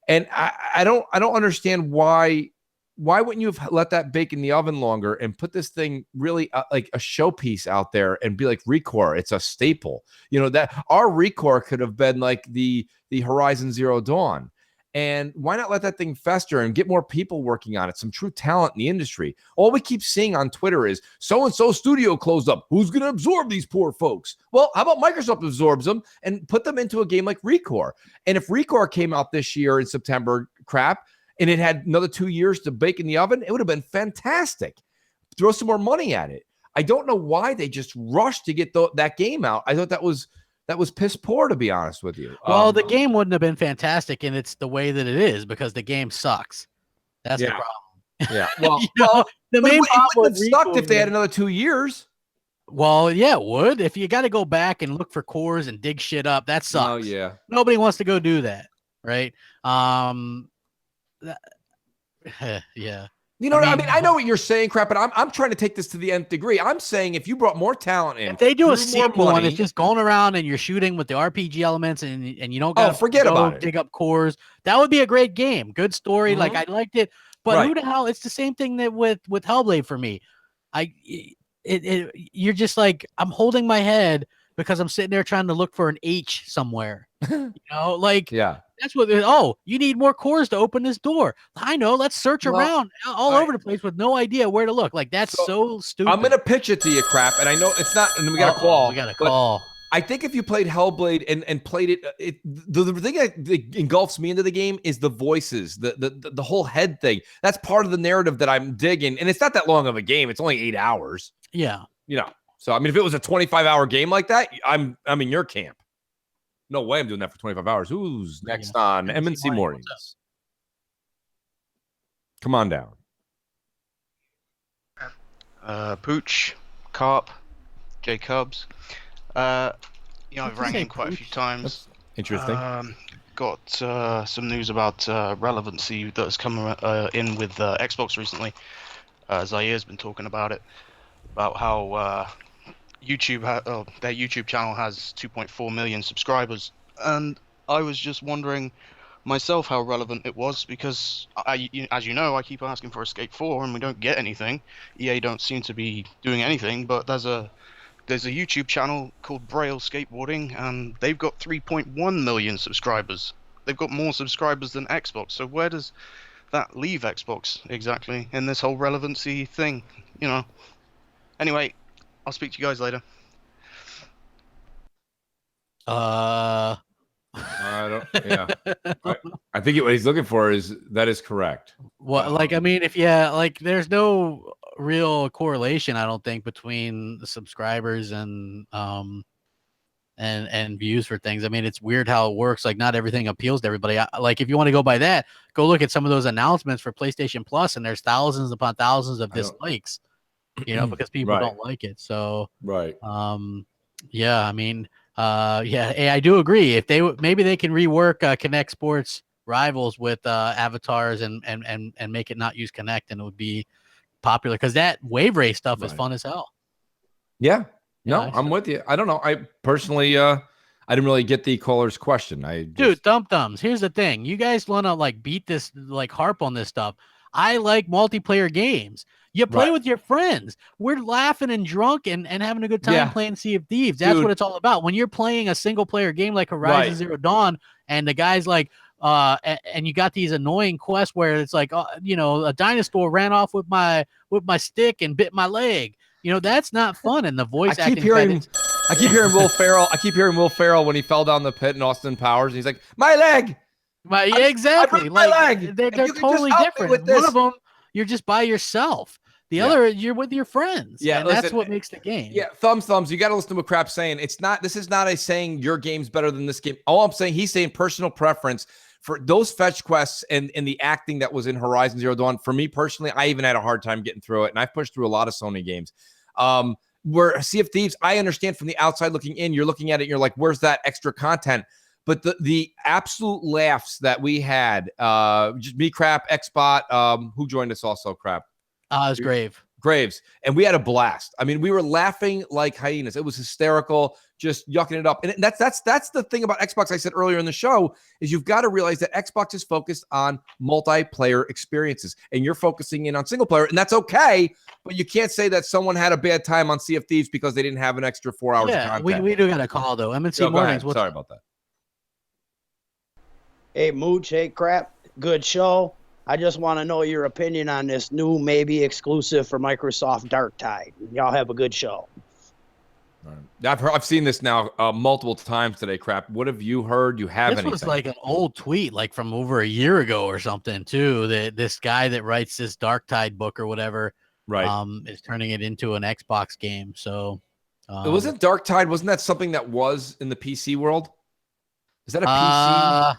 And I don't understand why wouldn't you have let that bake in the oven longer and put this thing really like a showpiece out there and be like Recore? It's a staple. That our Recore could have been like the Horizon Zero Dawn. And why not let that thing fester and get more people working on it, some true talent in the industry? All we keep seeing on Twitter is so-and-so studio closed up. Who's going to absorb these poor folks? Well, how about Microsoft absorbs them and put them into a game like Recore? And if Recore came out this year in September, and it had another 2 years to bake in the oven, it would have been fantastic. Throw some more money at it. I don't know why they just rushed to get that game out. I thought that was piss poor, to be honest with you. Well, the game wouldn't have been fantastic, and it's the way that it is because the game sucks. That's the problem. Yeah. Well, the main problem would have sucked if they had another 2 years. Well, yeah, it would. If you got to go back and look for cores and dig shit up, that sucks. Oh yeah. Nobody wants to go do that, right? Yeah. I know what you're saying, Crap, but I'm trying to take this to the nth degree. I'm saying if you brought more talent in, if they do a sequel and it's just going around and you're shooting with the RPG elements and you don't forget about it. Dig up cores, that would be a great game. Good story, like I liked it. But who the hell? It's the same thing that with Hellblade for me. you're just like, I'm holding my head because I'm sitting there trying to look for an H somewhere. Like that's what. Oh, you need more cores to open this door. I know. Let's search around all over the place with no idea where to look. Like that's so stupid. I'm gonna pitch it to you, Crap, and I know it's not. And we got a call. We got a call. I think if you played Hellblade and played it, the thing that engulfs me into the game is the voices, the whole head thing. That's part of the narrative that I'm digging, and it's not that long of a game. It's only 8 hours. Yeah, So I mean, if it was a 25-hour game like that, I'm in your camp. No way, I'm doing that for 25 hours. Who's next on MNC Mornings? Come on down. Pooch, Carp, JDUBBS. I've rang in quite a few times. That's interesting. Got some news about relevancy that has come in with Xbox recently. Zair's been talking about it, about how YouTube, their YouTube channel has 2.4 million subscribers, and I was just wondering myself how relevant it was, because as you know, I keep asking for Escape 4 and we don't get anything. EA don't seem to be doing anything, but there's a YouTube channel called Braille Skateboarding, and they've got 3.1 million subscribers. They've got more subscribers than Xbox. So where does that leave Xbox exactly in this whole relevancy thing? Anyway, I'll speak to you guys later. I think what he's looking for is correct. Well, I mean, there's no real correlation, I don't think, between the subscribers and views for things. I mean, it's weird how it works. Like, not everything appeals to everybody. If you want to go by that, go look at some of those announcements for PlayStation Plus, and there's thousands upon thousands of dislikes, because people don't like it. So, I mean, I do agree. If maybe they can rework Kinect Sports Rivals with avatars and make it not use Kinect, and it would be popular, because that wave race stuff is fun as hell. I'm with you. I don't know. I personally, I didn't really get the caller's question. Dude, Thumb Thumbs, here's the thing. You guys want to beat this, harp on this stuff. I like multiplayer games. You play with your friends. We're laughing and drunk and having a good time playing Sea of Thieves. That's what it's all about. When you're playing a single player game like Horizon Zero Dawn, and the guy's and you got these annoying quests where it's a dinosaur ran off with my stick and bit my leg. That's not fun. And the voice acting. I keep hearing Will Ferrell. I keep hearing Will Ferrell when he fell down the pit in Austin Powers, and he's like, "My leg." Exactly. My leg. They're totally different. One of them, you're just by yourself. The other, you're with your friends. Yeah, and that's what makes the game. Yeah, thumbs. You got to listen to what Crap's saying. This is not a saying your game's better than this game. All I'm saying, he's saying personal preference for those fetch quests and the acting that was in Horizon Zero Dawn. For me personally, I even had a hard time getting through it, and I've pushed through a lot of Sony games. Where Sea of Thieves, I understand from the outside looking in, you're looking at it, and you're like, where's that extra content? But the absolute laughs that we had, just me, Crap, Xbot, who joined us also, Crap? It was Graves. And we had a blast. I mean, we were laughing like hyenas. It was hysterical, just yucking it up. And that's the thing about Xbox I said earlier in the show, is you've got to realize that Xbox is focused on multiplayer experiences, and you're focusing in on single player, and that's okay. But you can't say that someone had a bad time on Sea of Thieves because they didn't have an extra 4 hours of content. We do got a call, though. MNC Mornings. Sorry about that. Hey, Mooch. Hey, Crap. Good show. I just want to know your opinion on this new, maybe exclusive for Microsoft Dark Tide. Y'all have a good show. I've seen this now multiple times today, Crap. What have you heard? You have anything? This was like an old tweet, from over a year ago or something, too. That this guy that writes this Dark Tide book or whatever, is turning it into an Xbox game. So, it wasn't Dark Tide. Wasn't that something that was in the PC world? Is that a PC?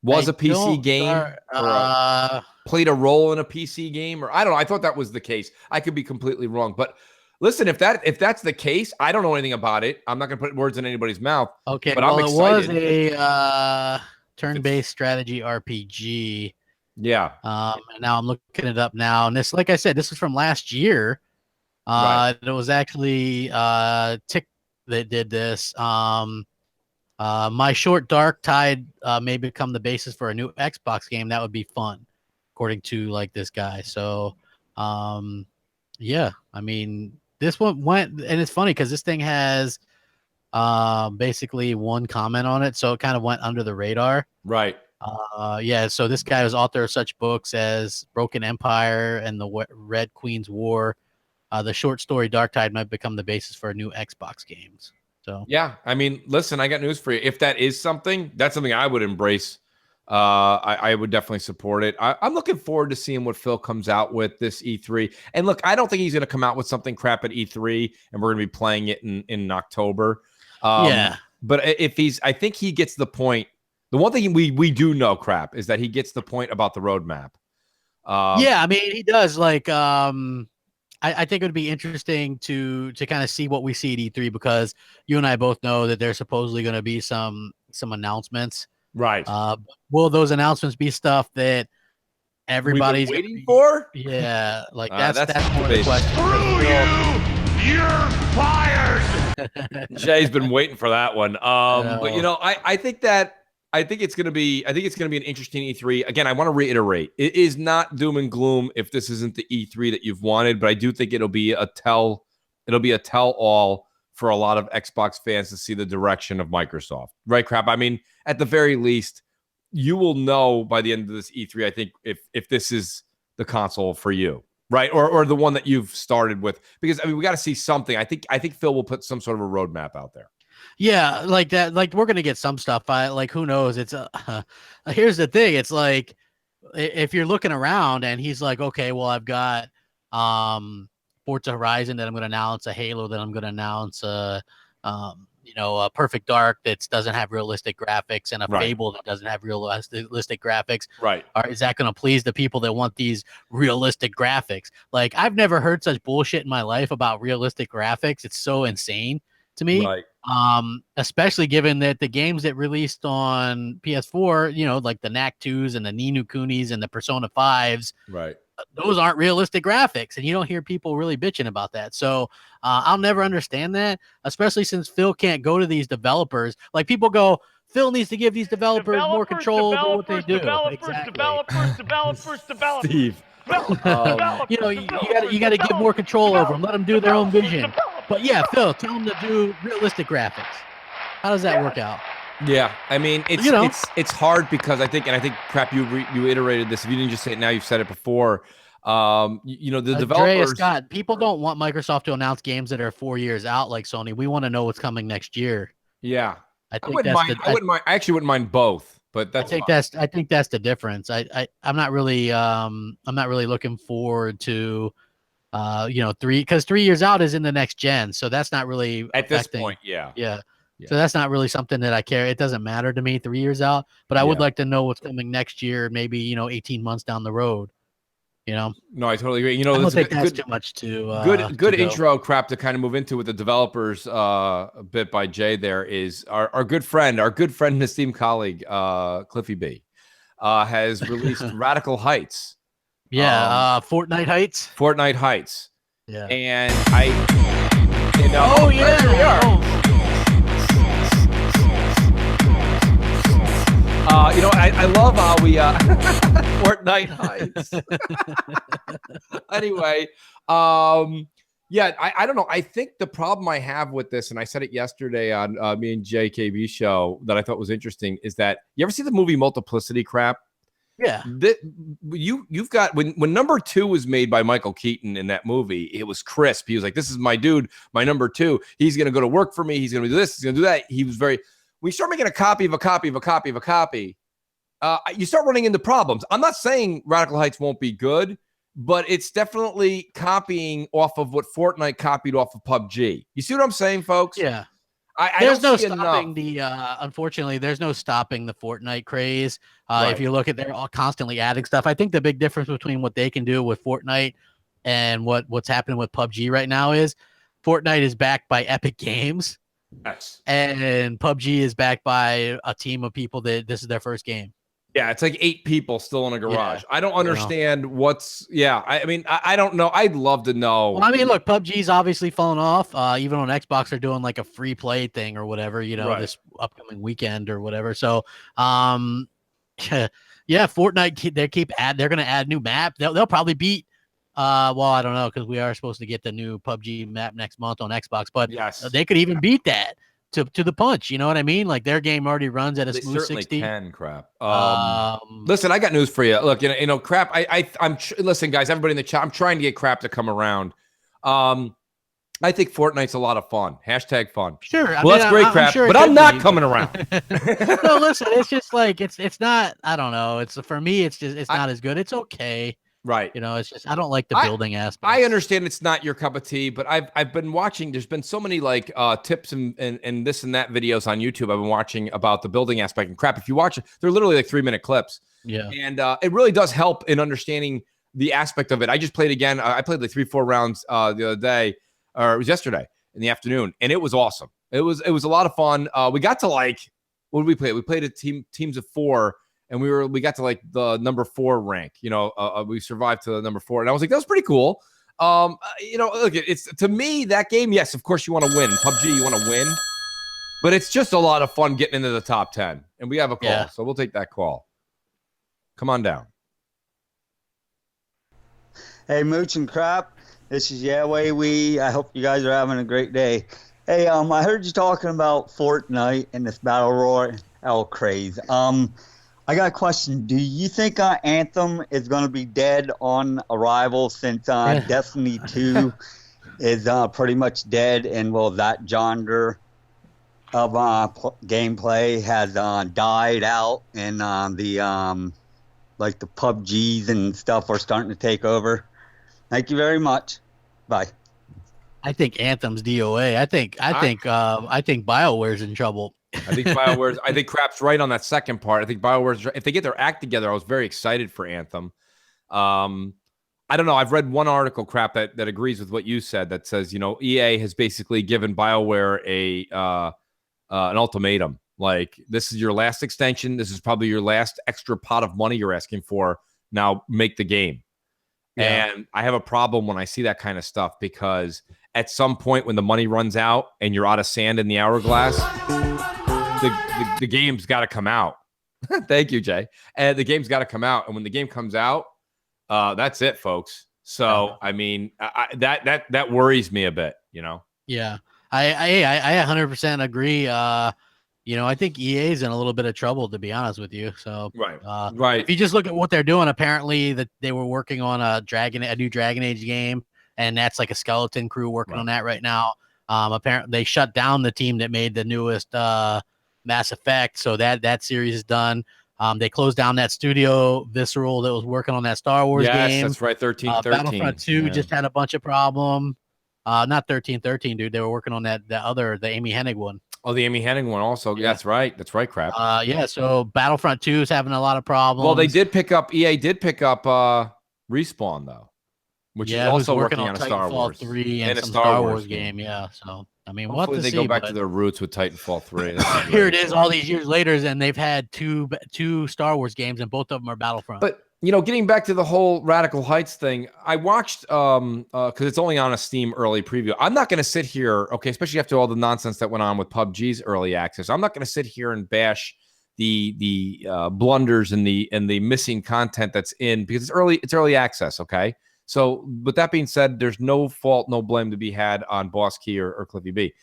Was a PC game, or played a role in a PC game, or I don't know. I thought that was the case. I could be completely wrong, but listen, if that's the case, I don't know anything about it. I'm not going to put words in anybody's mouth. Okay, but well, I'm excited. It was a turn-based strategy RPG. Yeah. And now I'm looking it up now, and this, like I said, this was from last year. It was actually Tick that did this. My short Dark Tide may become the basis for a new Xbox game. That would be fun, according to this guy. So, I mean, this one went, and it's funny because this thing has basically one comment on it, so it kind of went under the radar. Right. Yeah, so this guy was author of such books as Broken Empire and the Red Queen's War. The short story Dark Tide might become the basis for new Xbox games. So yeah, I mean, listen, I got news for you. If that is something, that's something I would embrace. I would definitely support it. I'm looking forward to seeing what Phil comes out with this E3. And look, I don't think he's going to come out with something crap at E3, and we're going to be playing it in October. Yeah. But if I think he gets the point. The one thing we do know, crap, is that he gets the point about the roadmap. Yeah, I mean, he does. Like, I think it would be interesting to kind of see what we see at E3, because you and I both know that there's supposedly going to be some announcements. Right. Will those announcements be stuff that everybody's waiting for? Yeah, like that's more the question. You're fired. Jay's been waiting for that one. But you know, I think it's gonna be an interesting E3. Again, I want to reiterate, it is not doom and gloom if this isn't the E3 that you've wanted, but I do think it'll be a tell all for a lot of Xbox fans to see the direction of Microsoft. Right, crap? I mean, at the very least, you will know by the end of this E3, I think, if this is the console for you. Right, or the one that you've started with, because I mean we got to see something. I think Phil will put some sort of a roadmap out there. Yeah, like that. Like we're gonna get some stuff. Like who knows? It's here's the thing. It's like if you're looking around and he's like, okay, well I've got Forza Horizon that I'm gonna announce, a Halo that I'm gonna announce, a Perfect Dark that doesn't have realistic graphics, and a Fable that doesn't have realistic graphics. Right. Is that going to please the people that want these realistic graphics? Like, I've never heard such bullshit in my life about realistic graphics. It's so insane to me. Right. Especially given that the games that released on PS4, like the Knack 2s and the Ni no Kunis and the Persona 5s, right, those aren't realistic graphics, and you don't hear people really bitching about that. So I'll never understand that, especially since Phil can't go to these developers. Like, people go, Phil needs to give these developers more control over what they do. Developers. Steve, you got to give more control over them. Let them do their own vision. But yeah, Phil, tell them to do realistic graphics. How does that work out? Yeah, I mean, it's hard because I think crap, you iterated this. If you didn't just say it now, you've said it before. The developers. Scott, people don't want Microsoft to announce games that are 4 years out like Sony. We want to know what's coming next year. Yeah, I wouldn't mind. I actually wouldn't mind both, but I think that's the difference. I'm not really looking forward to 3 years out is in the next gen, so that's not really at this point. Yeah. So that's not really something that I care. It doesn't matter to me 3 years out, but I would like to know what's coming next year, maybe 18 months down the road. No, I totally agree. I don't think that's too much to good intro crap to kind of move into with the developers bit by Jay. There is our good friend and esteemed colleague Cliffy B has released Radical Heights. Yeah, Fortnite Heights. Yeah, and oh yeah, there we are. I love how we Fortnite Heights. Anyway, I don't know. I think the problem I have with this, and I said it yesterday on me and JKB show that I thought was interesting, is that you ever see the movie Multiplicity, crap? Yeah. You've got when number 2 was made by Michael Keaton in that movie, it was crisp. He was like, this is my dude, my number 2. He's going to go to work for me. He's going to do this. He's going to do that. He was very, when you start making a copy of a copy of a copy of a copy, you start running into problems. I'm not saying Radical Heights won't be good, but it's definitely copying off of what Fortnite copied off of PUBG. You see what I'm saying, folks? Yeah. There's no stopping unfortunately, there's no stopping the Fortnite craze. If you look at, they're all constantly adding stuff. I think the big difference between what they can do with Fortnite and what's happening with PUBG right now is Fortnite is backed by Epic Games. Yes. And PUBG is backed by a team of people that this is their first game. Yeah, it's like 8 people still in a garage. I don't understand I mean, I don't know. I'd love to know. Well, I mean, look, PUBG's obviously fallen off. Even on Xbox, they're doing like a free play thing or whatever, this upcoming weekend or whatever. So, Fortnite, they're going to add new map. They'll probably beat Well, I don't know because we are supposed to get the new PUBG map next month on Xbox, but yes, they could even beat that to the punch. You know what I mean? Like their game already runs at a they smooth certainly 60. can. Crap. Listen, I got news for you. Look, Crap. Listen, guys, everybody in the chat. I'm trying to get Crap to come around. I think Fortnite's a lot of fun. Hashtag fun. Sure. That's great, Crap. Sure but I'm not coming around. No, listen, it's just like it's not. I don't know. It's for me. It's not as good. It's okay. Right. It's just I don't like the building aspect. I understand it's not your cup of tea, but I've been watching. There's been so many like tips and this and that videos on YouTube. I've been watching about the building aspect and Crap. If you watch it, they're literally like 3-minute clips. Yeah. And it really does help in understanding the aspect of it. I just played again. I played like 3-4 rounds the other day, or it was yesterday in the afternoon, and it was awesome. It was a lot of fun. We got to like, what did we play? We played a teams of 4. And we got to like the number 4 rank, we survived to the number 4. And I was like, that was pretty cool. Look, it's to me that game. Yes, of course you want to win. PUBG, you want to win, but it's just a lot of fun getting into the top 10. And we have a call, so we'll take that call. Come on down. Hey, Mooch and Crap. This is Yahweh Wee. I hope you guys are having a great day. Hey, I heard you talking about Fortnite and this Battle Royale craze. I got a question. Do you think Anthem is going to be dead on arrival since Destiny 2 is pretty much dead, and that genre of gameplay has died out, and the PUBGs and stuff are starting to take over? Thank you very much. Bye. I think Anthem's DOA. I think BioWare's in trouble. I think Crap's right on that second part. I think BioWare's, if they get their act together, I was very excited for Anthem. I don't know. I've read one article, Crap, that agrees with what you said, that says, EA has basically given BioWare an ultimatum. Like, this is your last extension. This is probably your last extra pot of money you're asking for. Now make the game. Yeah. And I have a problem when I see that kind of stuff, because at some point when the money runs out and you're out of sand in the hourglass, the game's got to come out. Thank you, Jay. And the game's got to come out. And when the game comes out, that's it, folks. So, I mean, that worries me a bit, Yeah, I 100% agree. I think EA is in a little bit of trouble, to be honest with you. So, right. If you just look at what they're doing, apparently that they were working on a new Dragon Age game, and that's like a skeleton crew working on that right now. Apparently they shut down the team that made the newest Mass Effect, so that series is done. They closed down that studio, Visceral, that was working on that Star Wars game. Yes, that's right. 1313. Battlefront 2 just had a bunch of problem. Not 1313, dude. They were working on the Amy Hennig one. Oh, the Amy Hennig one also. Yeah, that's right. That's right, Crap. So Battlefront 2 is having a lot of problems. Well, EA did pick up Respawn, though, which is also working on a Star Wars 3 and some Star Wars game. Yeah, so I mean, hopefully they go back to their roots with Titanfall 3. Here it is, all these years later, and they've had two Star Wars games, and both of them are Battlefront. But getting back to the whole Radical Heights thing, I watched because it's only on a Steam early preview. I'm not going to sit here, especially after all the nonsense that went on with PUBG's early access. I'm not going to sit here and bash the blunders and the missing content that's in, because it's early access. Okay. So, with that being said, there's no fault, no blame to be had on Boss Key or Cliffy B.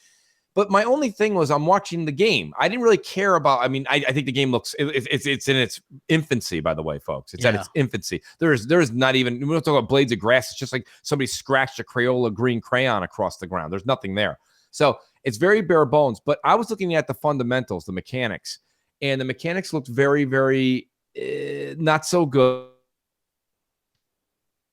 But my only thing was, I'm watching the game. I didn't really care about. I mean, I think the game looks. It's in its infancy, by the way, folks. It's at its infancy. There's not even. We don't talk about blades of grass. It's just like somebody scratched a Crayola green crayon across the ground. There's nothing there. So it's very bare bones. But I was looking at the fundamentals, the mechanics, and the mechanics looked very, very not so good.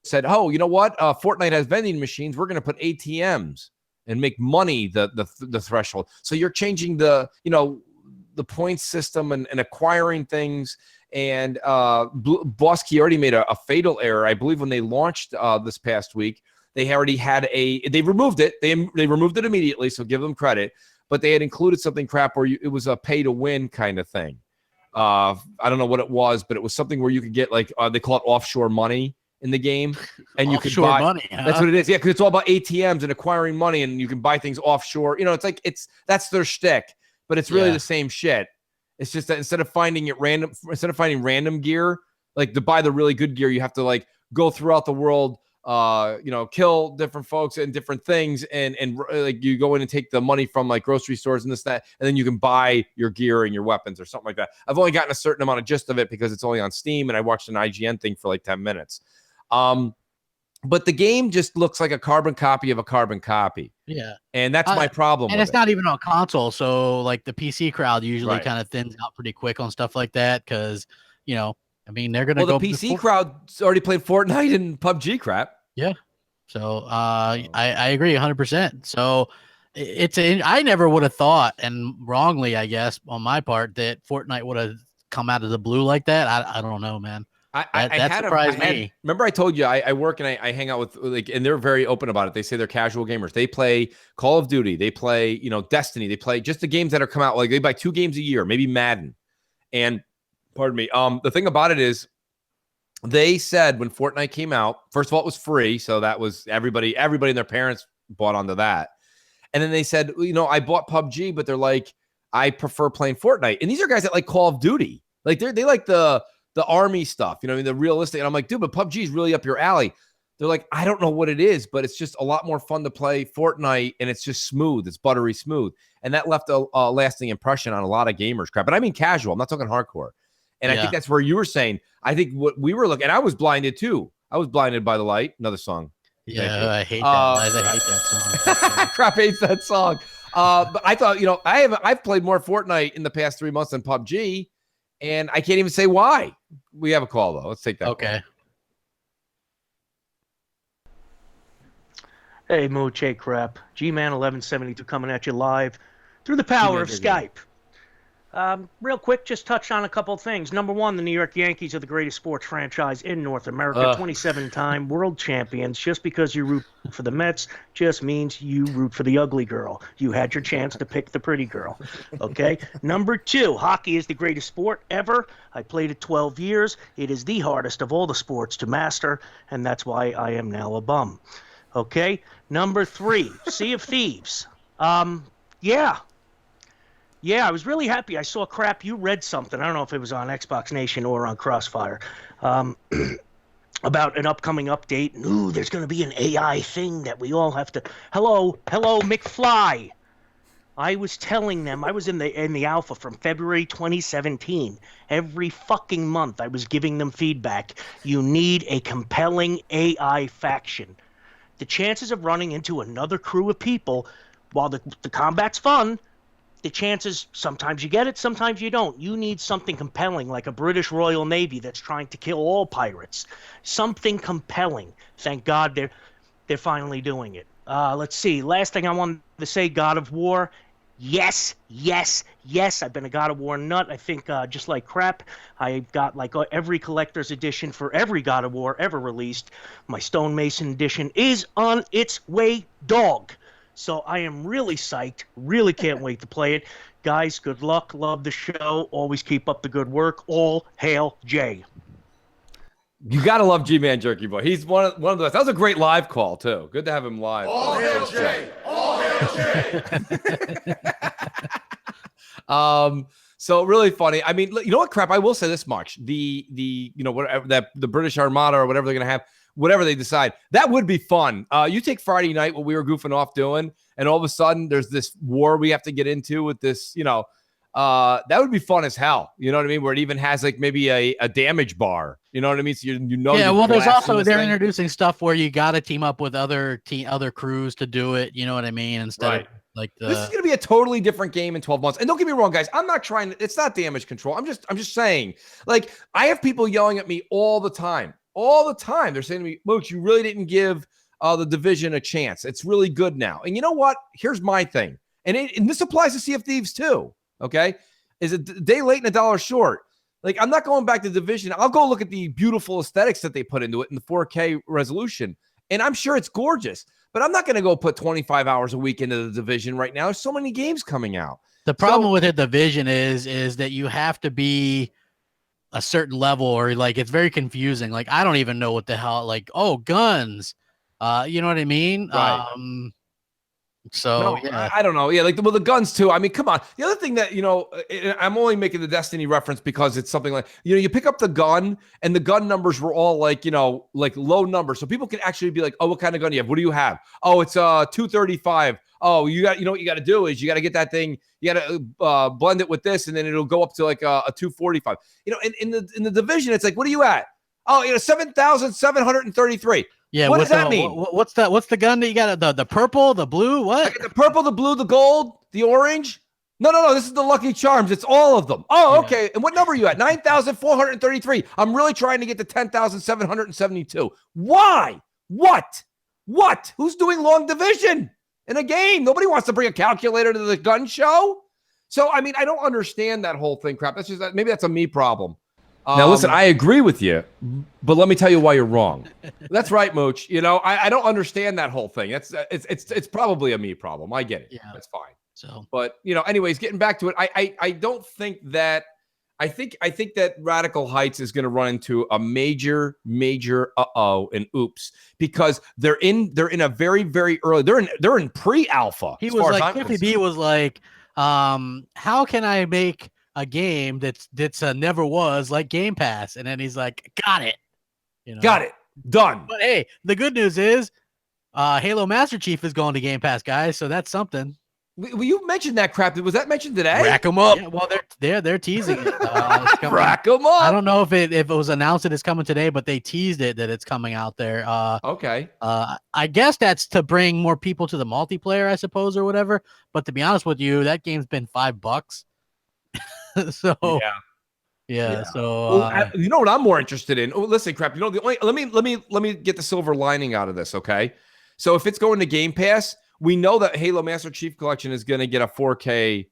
Said, oh, you know what? Fortnite has vending machines. We're going to put ATMs and make money the threshold. So you're changing the point system and acquiring things. And Boss Key already made a fatal error. I believe when they launched this past week, they already had they removed it. They removed it immediately, so give them credit. But they had included something, Crap, where it was a pay to win kind of thing. I don't know what it was, but it was something where you could get they call it offshore money in the game, and you could buy money. Huh? That's what it is. Yeah, because it's all about ATMs and acquiring money, and you can buy things offshore. That's their shtick, but it's really the same shit. It's just that instead of finding random gear, like to buy the really good gear, you have to go throughout the world, kill different folks and different things, and like you go in and take the money from like grocery stores and this, that, and then you can buy your gear and your weapons or something like that. I've only gotten a certain amount of gist of it because it's only on Steam, and I watched an IGN thing for like 10 minutes. But the game just looks like a carbon copy of a carbon copy. Yeah. And that's my problem. And it's not even on console. So like the PC crowd usually Right. kind of thins out pretty quick on stuff like that. Cause I mean, they're going to Well, go. the PC crowd's already played Fortnite and PUBG crap. Yeah. So I agree 100%. So I never would have thought, and wrongly, I guess, on my part, that Fortnite would have come out of the blue like that. I don't know, man. That surprised me. Remember I told you I work and I hang out with and they're very open about it. They say they're casual gamers. They play Call of Duty. They play, Destiny. They play just the games that are come out. Like they buy 2 games a year, maybe Madden. And pardon me. The thing about it is they said when Fortnite came out, first of all, it was free. So that was everybody and their parents bought onto that. And then they said, I bought PUBG, but they're like, I prefer playing Fortnite. And these are guys that like Call of Duty. Like they like the army stuff, the realistic. And I'm like, dude, but PUBG is really up your alley. They're like, I don't know what it is, but it's just a lot more fun to play Fortnite, and it's just smooth. It's buttery smooth. And that left a lasting impression on a lot of gamers crap. And I mean casual. I'm not talking hardcore. And I think that's where you were saying, I think what we were looking, and I was blinded too. I was blinded by the light. Another song. Yeah, I hate that. I hate that song. Crap hates that song. But I thought, I've played more Fortnite in the past 3 months than PUBG. And I can't even say why. We have a call, though. Let's take that. Okay. Call. Hey, Mooch, hey, crap. G-Man 1172 coming at you live through the power of Skype. Real quick, just touch on a couple things. Number one, the New York Yankees are the greatest sports franchise in North America, 27-time world champions. Just because you root for the Mets just means you root for the ugly girl. You had your chance to pick the pretty girl. Okay? Number two, hockey is the greatest sport ever. I played it 12 years. It is the hardest of all the sports to master, and that's why I am now a bum. Okay? Number three, Sea of Thieves. Yeah, I was really happy. I saw crap. You read something. I don't know if it was on Xbox Nation or on Crossfire about an upcoming update. Ooh, there's going to be an AI thing that we all have to. Hello, McFly. I was telling them. I was in the alpha from February 2017. Every fucking month, I was giving them feedback. You need a compelling AI faction. The chances of running into another crew of people, while the combat's fun. The chances, sometimes you get it, sometimes you don't. You need something compelling, like a British Royal Navy that's trying to kill all pirates. Something compelling. Thank God they're finally doing it. Let's see. Last thing I wanted to say, God of War. Yes. I've been a God of War nut. I think just like crap, I've got like every collector's edition for every God of War ever released. My Stonemason edition is on its way, dog. So I am really psyched. Really can't wait to play it. Guys, good luck. Love the show. Always keep up the good work. All hail Jay. You got to love G-Man Jerky Boy. He's one of the best. That was a great live call, too. Good to have him live. All hail Jay. All hail Jay. So really funny. I mean, you know what, crap? I will say this much. The whatever that the British Armada or whatever they're going to have, whatever they decide, that would be fun. You take Friday night, what we were goofing off doing, and all of a sudden there's this war we have to get into with this, that would be fun as hell. You know what I mean? Where it even has like maybe a damage bar. You know what I mean? So yeah. Well, there's also they're introducing stuff where you got to team up with other crews to do it. You know what I mean? Instead of like this is going to be a totally different game in 12 months. And don't get me wrong, guys. I'm not trying. It's not damage control. I'm just saying. Like I have people yelling at me all the time. They're saying to me, Mooch, you really didn't give the Division a chance. It's really good now. And you know what? Here's my thing. And this applies to Sea of Thieves too. Okay. Is a day late and a dollar short. Like I'm not going back to Division. I'll go look at the beautiful aesthetics that they put into it in the 4K resolution. And I'm sure it's gorgeous, but I'm not going to go put 25 hours a week into the Division right now. There's so many games coming out. The problem with the Division is that you have to be a certain level, or like it's very confusing. Like I don't even know what the hell. Like guns, you know what I mean? Right. So I don't know. Yeah, the guns too. I mean, come on. The other thing that I'm only making the Destiny reference because it's something like you pick up the gun and the gun numbers were all like low numbers, so people can actually be like, oh, what kind of gun do you have? What do you have? Oh, it's 235. Oh, you got what you got to do is you got to get that thing. You got to blend it with this, and then it'll go up to like a 245. In the division, it's like, what are you at? Oh, 7,733. Yeah, what does that mean? What's the gun that you got? The purple, the blue, what? I got the purple, the blue, the gold, the orange. No. This is the Lucky Charms. It's all of them. Oh, okay. And what number are you at? 9,433. I'm really trying to get to 10,772. Why? What? Who's doing long division in a game? Nobody wants to bring a calculator to the gun show. So, I mean, I don't understand that whole thing, crap. Maybe that's a me problem. Now, listen, I agree with you, but let me tell you why you're wrong. That's right, Mooch. I don't understand that whole thing. It's probably a me problem. I get it. Yeah, that's fine. So, but anyways, getting back to it, I don't think that. I think that Radical Heights is going to run into a major and oops, because they're in a very, very early. They're in pre-alpha. He was like, 50B was like, how can I make a game that's never was like Game Pass? And then he's like, got it. Got it. Done. But hey, the good news is Halo Master Chief is going to Game Pass, guys, so that's something. Well, you mentioned that crap. Was that mentioned today? Rack them up. Yeah, well, they're teasing it. Rack them up. I don't know if it was announced that it's coming today, but they teased it that it's coming out there. Okay. I guess that's to bring more people to the multiplayer, I suppose, or whatever. But to be honest with you, that game's been $5. So yeah. So you know what I'm more interested in? Oh, listen, crap. The only let me get the silver lining out of this. Okay, so if it's going to Game Pass, we know that Halo Master Chief Collection is going to get a 4K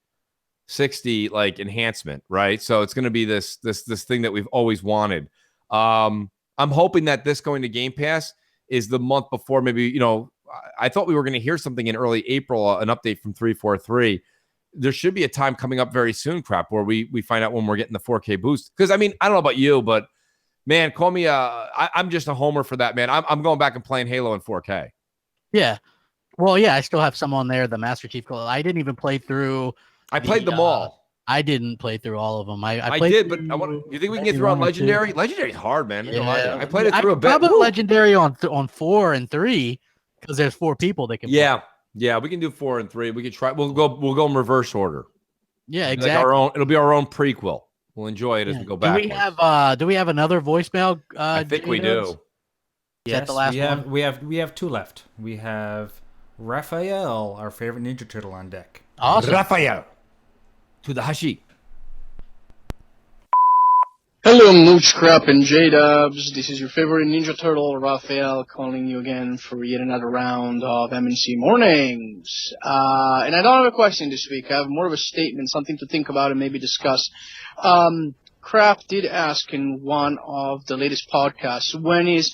60 enhancement, right? So it's going to be this thing that we've always wanted. I'm hoping that this going to Game Pass is the month before. Maybe I thought we were going to hear something in early April, an update from 343. There should be a time coming up very soon, crap, where we find out when we're getting the 4K boost. Because I mean, I don't know about you, but man, call me I'm just a homer for that, man. I'm going back and playing Halo in 4K. Yeah. Well, yeah, I still have some on there. The Master Chief. I didn't even play through. I played them all. I didn't play through all of them. I did, but you think we can get through on Legendary? Legendary's hard, man. Yeah. I played it through a bit. Probably Legendary on 4 and 3 because there's 4 people that can. Yeah. Play. Yeah, we can do 4 and 3. We can try. We'll go in reverse order. Yeah, exactly. It'll be our own prequel. We'll enjoy it as we go back. Do we have another voicemail? I think we do. Yes, the last one? We have 2 left. We have Raphael, our favorite Ninja Turtle, on deck. Awesome. Raphael to the Hashi. Hello, Mooch, Crap, and JDUBBS. This is your favorite Ninja Turtle, Raphael, calling you again for yet another round of MNC Mornings. And I don't have a question this week. I have more of a statement, something to think about and maybe discuss. Crap did ask in one of the latest podcasts, when is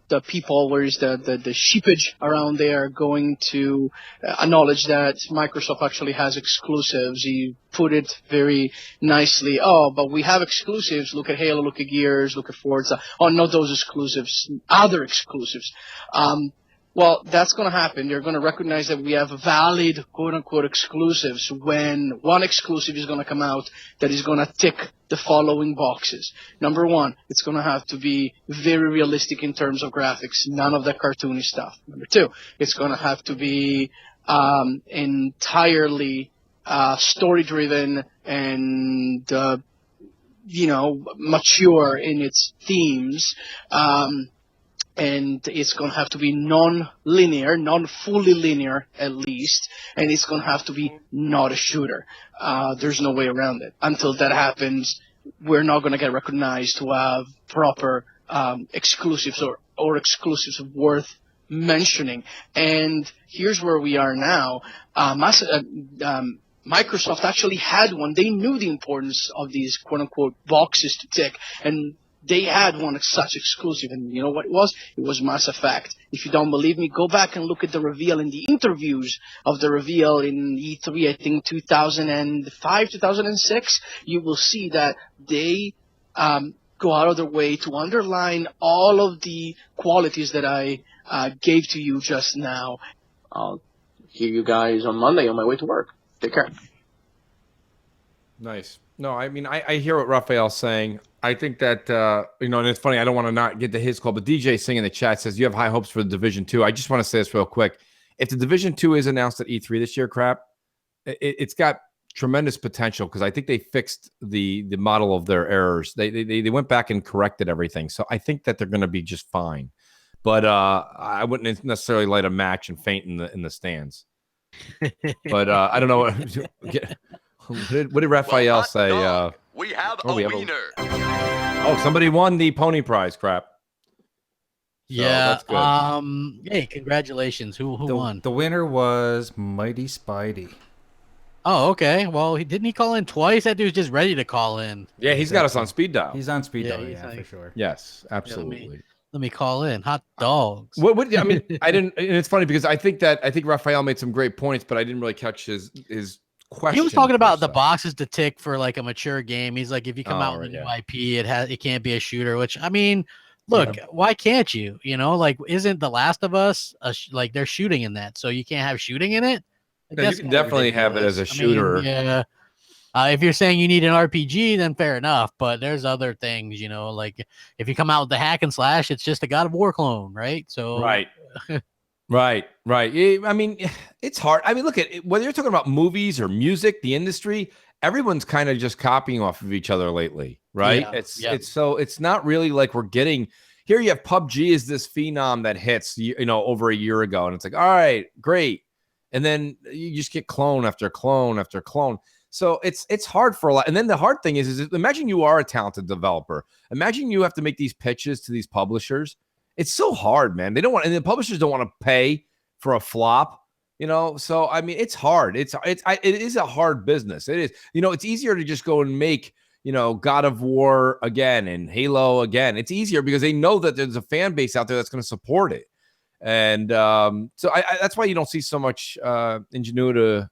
the people, where is the sheepage around there going to acknowledge that Microsoft actually has exclusives? He put it very nicely. Oh, but we have exclusives. Look at Halo, look at Gears, look at Forza. Oh, not those exclusives, other exclusives. Well, that's going to happen. They're going to recognize that we have valid, quote-unquote, exclusives when one exclusive is going to come out that is going to tick the following boxes. Number 1, it's going to have to be very realistic in terms of graphics, none of the cartoony stuff. Number 2, it's going to have to be entirely story-driven and, mature in its themes. And it's going to have to be non-linear, non-fully linear at least, and it's going to have to be not a shooter. There's no way around it. Until that happens, we're not going to get recognized to have proper exclusives or exclusives worth mentioning. And here's where we are now. Microsoft actually had one. They knew the importance of these quote-unquote boxes to tick, and they had one such exclusive, and you know what it was? It was Mass Effect. If you don't believe me, go back and look at the reveal and the interviews of the reveal in E3, I think 2005, 2006. You will see that they go out of their way to underline all of the qualities that I gave to you just now. hear you guys on Monday on my way to work. Take care. Nice. No, I mean, I hear what Raphael's saying. I think that, and it's funny, I don't want to not get to his call, but DJ Singh in the chat says, you have high hopes for the Division 2. I just want to say this real quick. If the Division 2 is announced at E3 this year, Crap, it's got tremendous potential because I think they fixed the model of their errors. They went back and corrected everything. So I think that they're going to be just fine. But I wouldn't necessarily light a match and faint in the stands. But I don't know. What did Raphael say? We have a wiener. Oh, somebody won the pony prize, Crap. So Yeah. that's good. Hey, congratulations. Who won? The winner was Mighty Spidey. Oh, okay. Well, didn't he call in twice? That dude's just ready to call in. Yeah, he's got us on speed dial. He's on speed dial, he's for sure. Yes, absolutely. Let me call in. Hot dogs. What I mean, I didn't. And it's funny because I think Raphael made some great points, but I didn't really catch his question. He was talking about the boxes to tick for like a mature game. He's like, if you come out with a new IP, it can't be a shooter. Which I mean, look, why can't you? Like, isn't The Last of Us like they're shooting in that? So you can't have shooting in it. No, you can definitely have it as a shooter. Yeah. If you're saying you need an RPG, then fair enough. But there's other things, like if you come out with the hack and slash, it's just a God of War clone, right? So right. I mean, it's hard. I mean, look at whether you're talking about movies or music, the industry, everyone's kind of just copying off of each other lately, right? Yeah, it's not really like we're getting here. You have PUBG is this phenom that hits, over a year ago, and it's like, all right, great. And then you just get clone after clone after clone. So it's hard for a lot. And then the hard thing is imagine you are a talented developer. Imagine you have to make these pitches to these publishers. It's so hard, man. They don't want, and the publishers don't want to pay for a flop, So I mean, it's hard. It is a hard business. It is. It's easier to just go and make, God of War again and Halo again. It's easier because they know that there's a fan base out there that's going to support it. And so that's why you don't see so much ingenuitive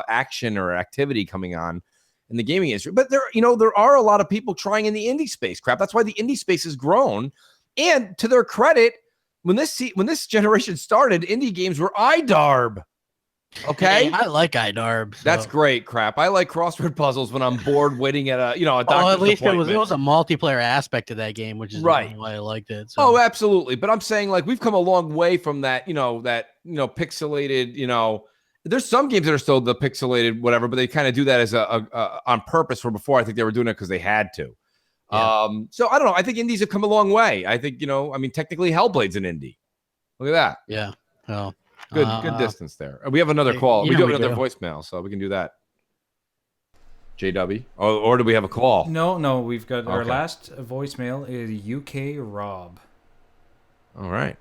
action or activity coming on in the gaming industry. But there are a lot of people trying in the indie space, Crap. That's why the indie space has grown. And to their credit, when this generation started, indie games were IDARB. Okay, hey, I like IDARB. So. That's great, Crap. I like crossword puzzles when I'm bored waiting at a doctor's at least it appointment. was a multiplayer aspect to that game, which is right. why I liked it. So. Oh, absolutely. But I'm saying like we've come a long way from that, pixelated, there's some games that are still the pixelated whatever, but they kind of do that as a on purpose. Where before I think they were doing it because they had to. Yeah. So I don't know. I think indies have come a long way. I think technically Hellblade's an indie. Look at that. Yeah. Oh. Good distance there. We have another call. We do have another voicemail, so we can do that. JW, or do we have a call? No. We've got our last voicemail is UK Rob. All right.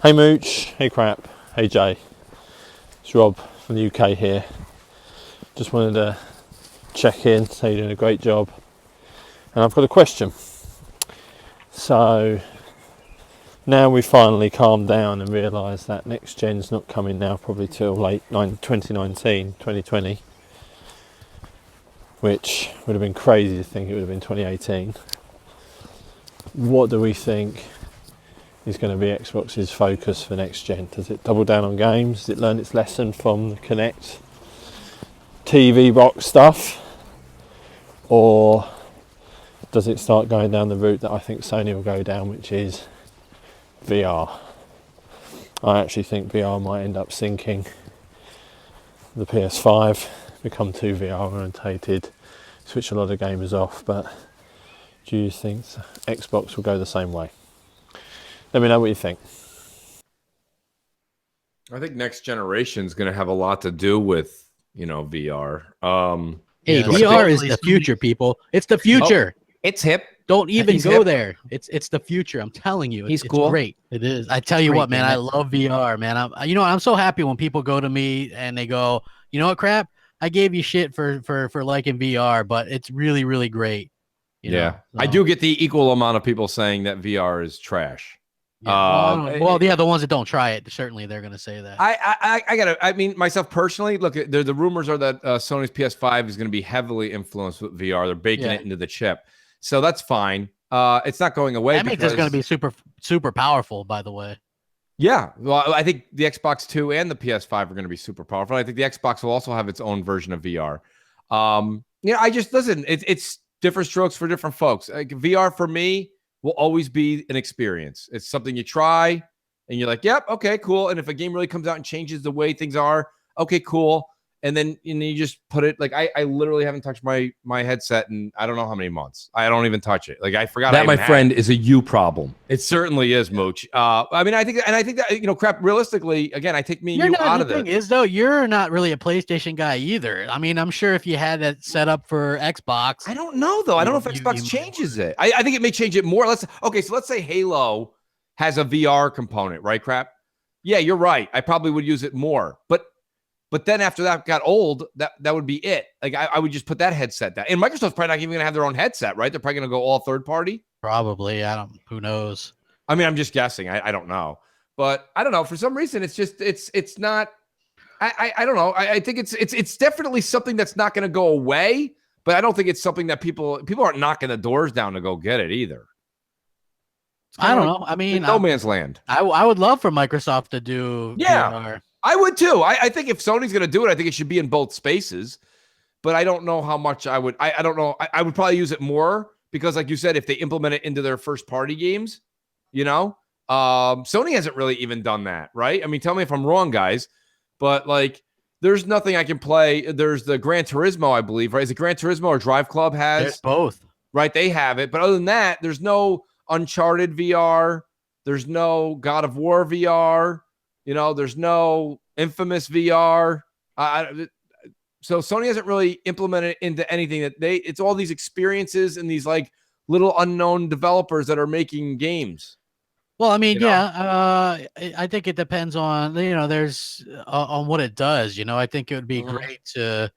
Hey Mooch. Hey Crap. Hey Jay. It's Rob from the UK here. Just wanted to check in, say you're doing a great job. And I've got a question. So now we finally calmed down and realised that next gen's not coming now probably till late 2019, 2020, which would have been crazy to think it would have been 2018. What do we think is going to be Xbox's focus for next gen? Does it double down on games? Does it learn its lesson from the Kinect TV box stuff? Or does it start going down the route that I think Sony will go down, which is VR? I actually think VR might end up sinking the PS5, become too VR orientated, switch a lot of gamers off. But do you think Xbox will go the same way? Let me know what you think. I think next generation is going to have a lot to do with VR. Hey, VR is the future, people. It's the future. It's hip. Don't even go there. It's the future. I'm telling you. It's cool. Great. It is. I tell you what, man. I love VR, man. I'm so happy when people go to me and they go, you know what, Crap? I gave you shit for liking VR, but it's really, really great. You know? I do get the equal amount of people saying that VR is trash. Yeah. The ones that don't try it, certainly they're going to say that. I mean, myself personally, look, the rumors are that Sony's PS5 is going to be heavily influenced with VR. They're baking it into the chip. So that's fine. It's not going away. That means it's going to be super powerful, by the way. Yeah, well, I think the Xbox 2 and the PS5 are going to be super powerful. I think the Xbox will also have its own version of VR. I just listen. It's different strokes for different folks. Like, VR for me will always be an experience. It's something you try, and you're like, "Yep, okay, cool." And if a game really comes out and changes the way things are, okay, cool. And then you just put it like I literally haven't touched my headset in I don't know how many months. I don't even touch it. Like I forgot That, I my even had friend, it. is a you problem. It certainly is, Mooch. I mean, I think that crap. Realistically, again, I take me and you out of the thing is, though, you're not really a PlayStation guy either. I mean, I'm sure if you had that set up for Xbox, I don't know though. I don't know if Xbox changes it. I think it may change it more. So let's say Halo has a VR component, right? Crap. Yeah, you're right. I probably would use it more, but then after that got old, that would be it. Like I would just put that headset down. And Microsoft's probably not even going to have their own headset, right? They're probably going to go all third party. Probably. Who knows? I mean, I'm just guessing. I don't know. But I don't know. For some reason, it's just it's not. I don't know. I think it's definitely something that's not going to go away. But I don't think it's something that people aren't knocking the doors down to go get it either. I don't know. I mean, no man's land. I would love for Microsoft to do VR. I would too. I think if Sony's going to do it, I think it should be in both spaces. But I don't know how much I would. I don't know. I would probably use it more because, like you said, if they implement it into their first party games, Sony hasn't really even done that, right? I mean, tell me if I'm wrong, guys. But like, there's nothing I can play. There's the Gran Turismo, I believe, right? Is it Gran Turismo or Drive Club has? There's both. Right, they have it. But other than that, there's no Uncharted VR. There's no God of War VR. There's no Infamous VR. So Sony hasn't really implemented it into anything it's all these experiences and these like little unknown developers that are making games. Well, I mean, I think it depends on, there's on what it does. I think it would be great to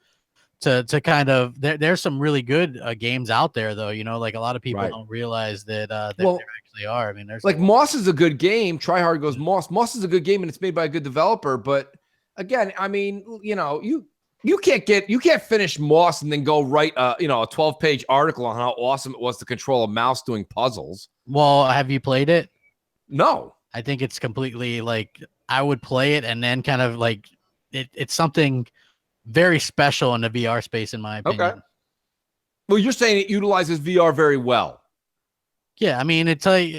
kind of, there's some really good games out there though, like a lot of people don't realize that there actually are. I mean, there's like Moss is a good game. Try Hard goes Moss. Moss is a good game and it's made by a good developer. But again, I mean, you can't finish Moss and then go write a 12-page article on how awesome it was to control a mouse doing puzzles. Well, have you played it? No. I think it's completely like, I would play it and then kind of like it's something very special in the VR space, in my opinion. Okay. Well, you're saying it utilizes VR very well. Yeah, I mean, it's like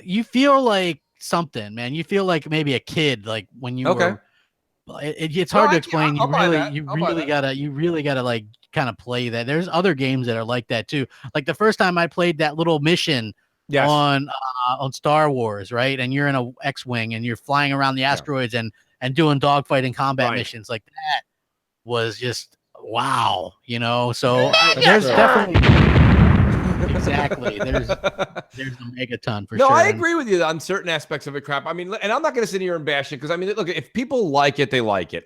you feel like something, man. You feel like maybe a kid, like when you were. It's hard to explain. You really gotta like kind of play that. There's other games that are like that too. Like the first time I played that little mission on Star Wars, right? And you're in a X-wing and you're flying around the asteroids and doing dogfighting combat missions like that. Was just wow, so there's definitely exactly there's a megaton for sure. No, I agree with you on certain aspects of it, crap. I mean, and I'm not going to sit here and bash it because I mean, look, if people like it, they like it.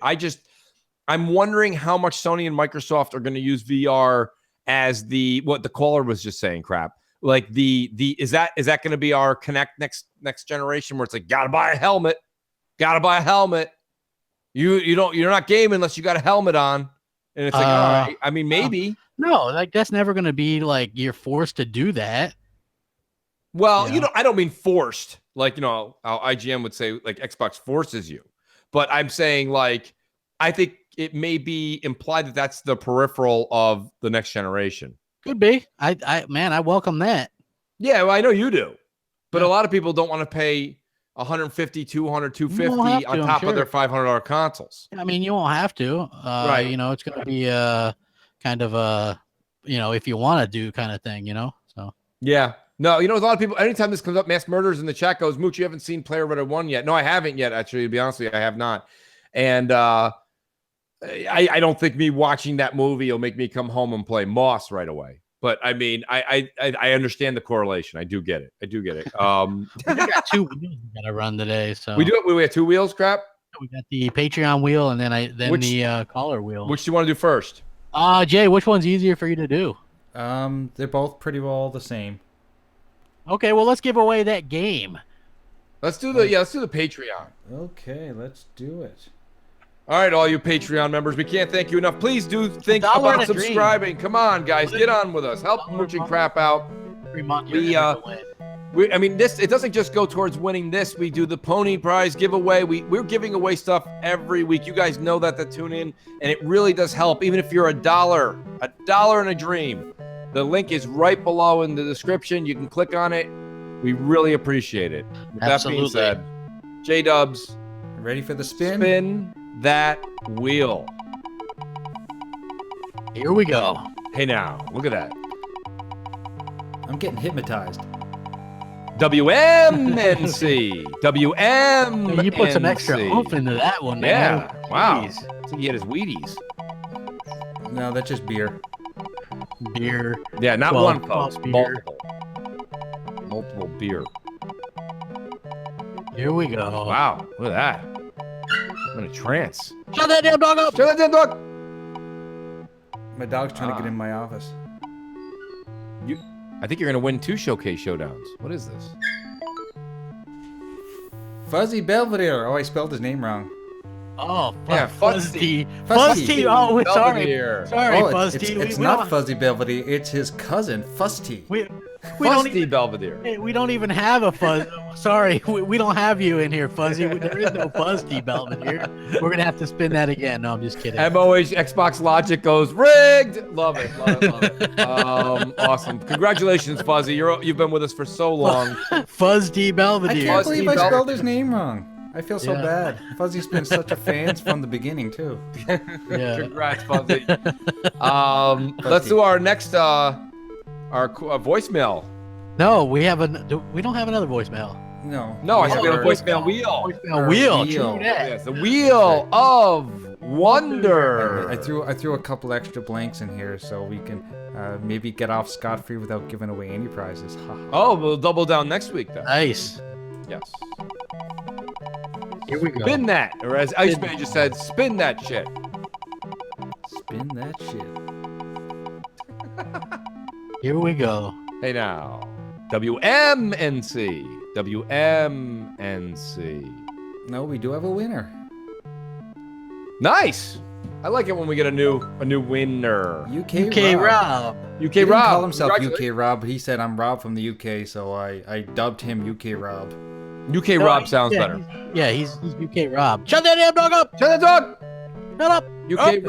I'm wondering how much Sony and Microsoft are going to use VR as what the caller was just saying, crap. Like is that going to be our Connect next generation where it's like gotta buy a helmet. You're not gaming unless you got a helmet on. And it's like, all right. I mean, maybe. No, like that's never going to be like you're forced to do that. Well, I don't mean forced. Like, how IGM would say like Xbox forces you. But I'm saying like, I think it may be implied that that's the peripheral of the next generation. Could be. I welcome that. Yeah, well, I know you do. But a lot of people don't want to pay 150, 200, 250 on top of their $500 consoles. I mean, you won't have to. Right. It's going to be kind of a, if you want to do kind of thing, So. Yeah. No, a lot of people, anytime this comes up, Mass Murderers in the chat goes, Mooch, you haven't seen Player Reddit 1 yet. No, I haven't yet, actually, to be honest with you. I have not. And I don't think me watching that movie will make me come home and play Moss right away. But I mean, I understand the correlation. I do get it. We got 2 wheels we gotta run today. So we do it. We have 2 wheels, crap. We got the Patreon wheel and then the caller wheel. Which do you want to do first? Jay, which one's easier for you to do? They're both pretty well the same. Okay, well let's give away that game. Let's do the Patreon. Okay, let's do it. All right, all you Patreon members, we can't thank you enough. Please do think about subscribing. Come on, guys, get on with us. Help Mooch and Crap out. every month you're I mean, it doesn't just go towards winning this. We do the pony prize giveaway. We're giving away stuff every week. You guys know that tune in, and it really does help. Even if you're $1 and a dream, the link is right below in the description. You can click on it. We really appreciate it. With Absolutely. that being said, JDUBBS, ready for the spin? Spin that wheel. Here we go. Hey now, look at that. I'm getting hypnotized. WMNC. WMNC. You put some extra oomph into that one, man. Yeah. Wow. Jeez. I think he had his Wheaties. No, that's just beer. Beer. Yeah, not Well, one, folks. beer. Multiple beer. Here we go. Wow, look at that. I'm in a trance. Shut that damn dog up! Shut that damn dog! My dog's trying to get in my office. I think you're going to win 2 showcase showdowns. What is this? Fuzzy Belvedere. Oh, I spelled his name wrong. Oh, yeah, Fuzzy. Fuzzy. Oh, sorry. Sorry, Oh, Fuzzy. It's not Fuzzy Belvedere. It's his cousin, Fuzzy. We don't Fuzzy Belvedere. Hey, we don't even have a Fuzz. Sorry, we don't have you in here, Fuzzy. There is no Fuzzy Belvedere. We're gonna have to spin that again. No, I'm just kidding. MOH Xbox Logic goes rigged. Love it, love it, love it. Awesome. Congratulations, Fuzzy. You've been with us for so long. Fuzzy Belvedere. I can't believe I spelled his name wrong. I feel so bad. Fuzzy's been such a fan from the beginning too. Yeah. Congrats, Fuzzy. Let's do our next our voicemail. No, we don't have another voicemail. No, I said we have a voicemail wheel. Voicemail wheel. True that. Yes, the wheel of wonder. I threw a couple extra blanks in here so we can maybe get off scot-free without giving away any prizes. Oh, we'll double down next week then. Nice. Yes. Here we go. Spin that, or as Iceman just said, spin that shit. Spin that shit. Here we go. Hey now, WMNC. WMNC. No, we do have a winner. Nice. I like it when we get a new winner. UK Rob. He UK didn't Rob. call himself UK Rob, but he said I'm Rob from the UK, so I dubbed him UK Rob. UK Rob sounds better. He's UK Rob. Shut that damn dog up! Shut that dog! Shut up! UK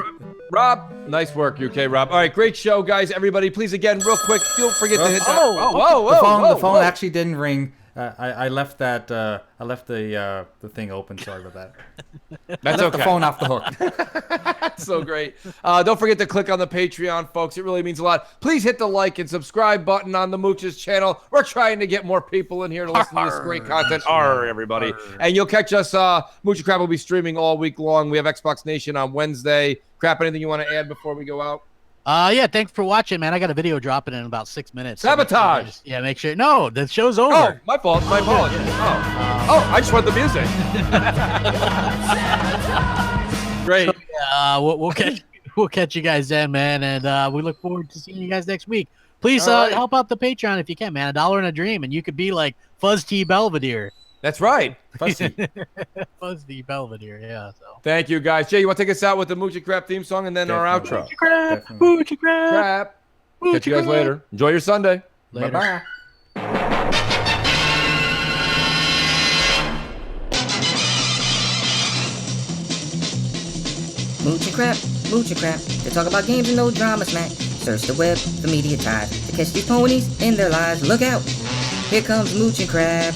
Rob. Nice work, UK Rob. All right, great show, guys. Everybody, please again, real quick, don't forget to hit that. The phone actually didn't ring. I left that. I left the thing open. Sorry about that. That's okay. The phone off the hook. That's so great. Don't forget to click on the Patreon, folks. It really means a lot. Please hit the like and subscribe button on the Mooch's channel. We're trying to get more people in here to listen to this great content. Everybody. And you'll catch us. Mooch and Crap will be streaming all week long. We have Xbox Nation on Wednesday. Crap, anything you want to add before we go out? Yeah, thanks for watching, man. I got a video dropping in about 6 minutes. Sabotage! So make sure. No, the show's over. Oh, my fault. My apologies. I just want the music. Great. So, we'll catch you guys then, man, and we look forward to seeing you guys next week. Please help out the Patreon if you can, man. $1 and a dream, and you could be like Fuzz T Belvedere. That's right. Fuzzy Belvedere, yeah. So. Thank you, guys. Jay, you want to take us out with the Mooch and Crap theme song and then our outro? Mooch and Crap. Mooch and Crap. Catch you guys later. Enjoy your Sunday. Later. Bye-bye. Mooch and Crap, Mooch and Crap. They talk about games and no drama smack. Search the web for media ties to catch these ponies in their lives. Look out, here comes Mooch and Crap.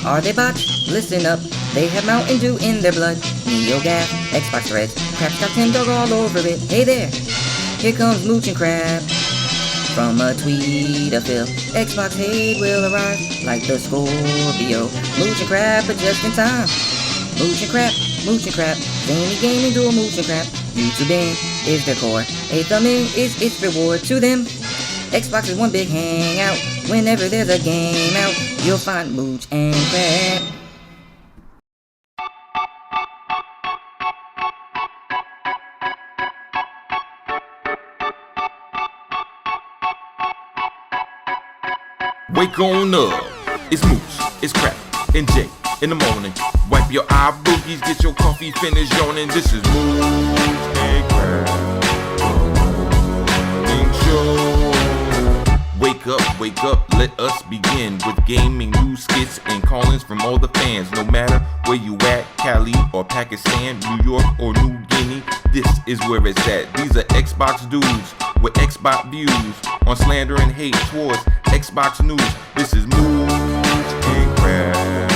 Are they bots? Listen up. They have Mountain Dew in their blood. NeoGaf, Xbox Red, Crap's got Tim Dog all over it. Hey there, here comes Mooch and Crap. From a tweet of Phil, Xbox hate will arrive like the Scorpio. Mooch and Crap are just in time. Mooch and Crap, Mooch and Crap. Zany gaming duel, Mooch and Crap. YouTubing is their core. A thumb in is its reward to them. Xbox is one big hangout. Whenever there's a game out, you'll find Mooch and Crap. Wake on up. It's Mooch, it's Crap, and Jay in the morning. Wipe your eye boogies, get your coffee finished yawning. This is Mooch and Crap. Show. Wake wake up, let us begin with gaming news, skits, and call-ins from all the fans. No matter where you at, Cali or Pakistan, New York or New Guinea, this is where it's at. These are Xbox dudes with Xbox views on slander and hate towards Xbox news. This is Mooch and Crap.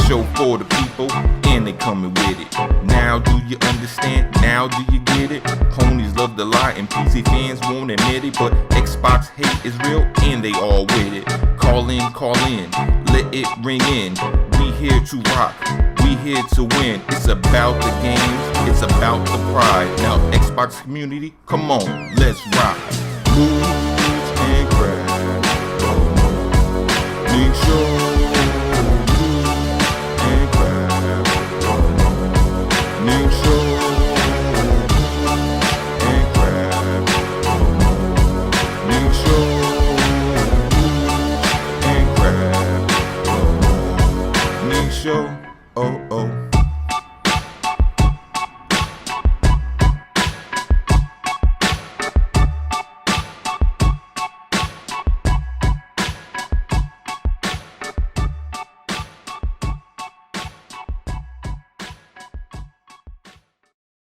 Show for the people, and they coming with it. Now do you understand? Now do you get it? Ponies love to lie and PC fans won't admit it, but Xbox hate is real and they all with it. Call in, let it ring in. We here to rock, we here to win. It's about the games, it's about the pride. Now Xbox community, come on, let's rock. Mooch and Crap. Make sure. Show, oh, oh.